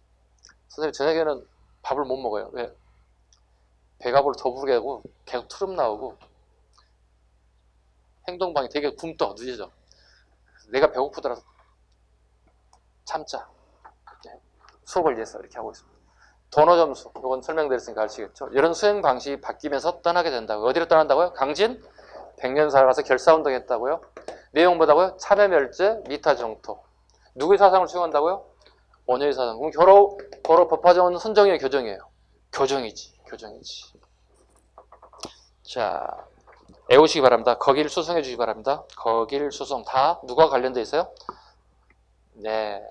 [SPEAKER 1] 선생님 저녁에는 밥을 못 먹어요. 왜? 배가 더 부르게 하고 계속 트름 나오고 행동방이 되게 굶떠 늦어져. 내가 배고프더라도 참자. 네. 수업을 위해서 이렇게 하고 있습니다. 도너 점수, 이건 설명드렸으니까 아시겠죠? 이런 수행 방식이 바뀌면서 떠나게 된다고요. 어디로 떠난다고요? 강진 100년사를 가서 결사운동 했다고요. 내용 뭐다고요? 참회 멸제 미타 정토. 누구의 사상을 수용한다고요? 원효의 사상. 그럼 고로 법화정은 선정이에요, 교정이에요? 교정이지. 자, 외우시기 바랍니다. 거기를 수성해 주시기 바랍니다. 거길 수성 다 누가 관련되어 있어요? 네,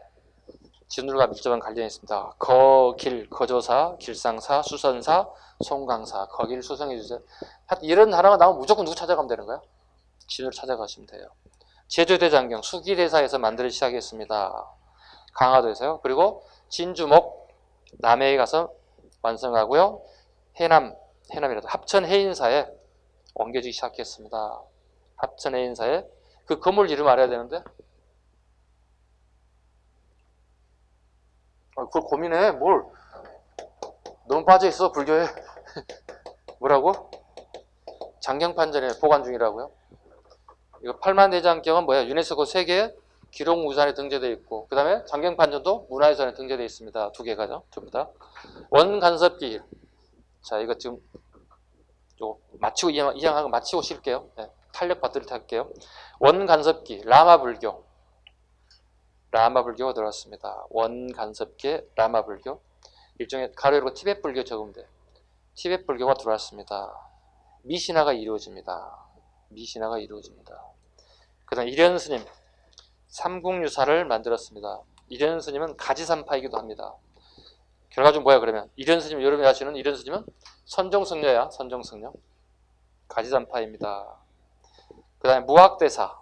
[SPEAKER 1] 진울과 밀접한 관련이 있습니다. 거길, 거조사, 길상사, 수선사, 송강사, 거길 수성해 주세요. 이런 단어가 나오면 무조건 누구 찾아가면 되는 거야? 진울 찾아가시면 돼요. 제주대장경, 수기대사에서 만들기 시작했습니다. 강화도에서요. 그리고 진주목, 남해에 가서 완성하고요. 해남이라도 합천해인사에 옮겨지기 시작했습니다. 합천해인사에 그 건물 이름 알아야 되는데 그걸 고민해. 뭘 너무 빠져있어 불교에. 뭐라고? 장경판전에 보관 중이라고요. 이거 팔만대장경은 뭐야? 유네스코 세계 기록유산에 등재되어 있고 그 다음에 장경판전도 문화유산에 등재되어 있습니다. 두 개가죠. 전부 다. 원간섭기. 자, 이거 지금 요거 마치고 이양하고 마치고 쉴게요. 네, 탄력 받도록 할게요. 원간섭기 라마불교가 들어왔습니다. 원간섭기 라마불교. 일종의 가로 열고 티벳불교 적으면 돼. 티벳불교가 들어왔습니다. 미신화가 이루어집니다. 그 다음 이련 스님 삼국유사를 만들었습니다. 이련 스님은 가지산파이기도 합니다. 결과적으로 뭐야 그러면? 이련 스님, 여러분이 아시는 이련 스님은 선정승려야. 선정승려. 가지산파입니다. 그 다음에 무학대사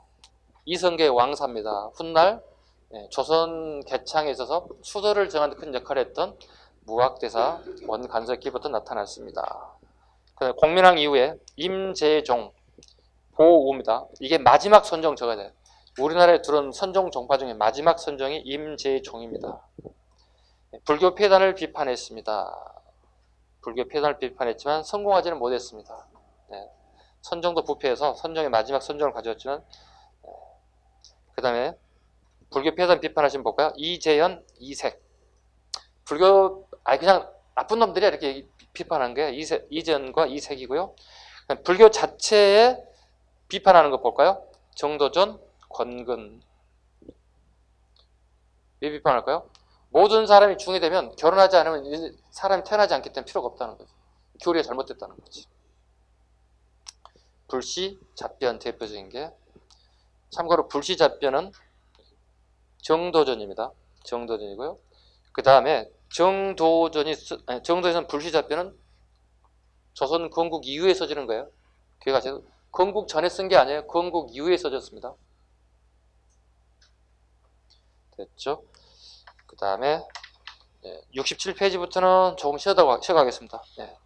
[SPEAKER 1] 이성계의 왕사입니다. 훗날 조선 개창에 있어서 수도를 정하는 큰 역할을 했던 무학대사 원간섭기부터 나타났습니다. 그 다음에 공민왕 이후에 임재종 보우입니다. 이게 마지막 선종 적어야 돼요. 우리나라에 들어온 선종 종파 중에 마지막 선종이 임재종입니다. 불교 폐단을 비판했습니다. 불교 폐단을 비판했지만 성공하지는 못했습니다. 네. 선종도 부패해서 선종의 마지막 선종을 가져왔지만 그 다음에 불교 폐단 비판하신 볼까요? 이재현, 이색. 불교, 그냥 나쁜 놈들이 이렇게 비판한 게 이전과 이색이고요. 불교 자체에 비판하는 거 볼까요? 정도전, 권근. 왜 비판할까요? 모든 사람이 중이 되면 결혼하지 않으면 사람이 태어나지 않기 때문에 필요가 없다는 거죠. 교리가 잘못됐다는 거지. 불시, 잡변 대표적인 게. 참고로 불시 잡변은 정도전입니다. 정도전이고요. 그 다음에 정도전에서는 불시 잡변은 조선 건국 이후에 써지는 거예요. 기억하세요. 건국 전에 쓴 게 아니에요. 건국 이후에 써졌습니다. 됐죠? 그 다음에 67페이지부터는 조금 쉬어가겠습니다. 네.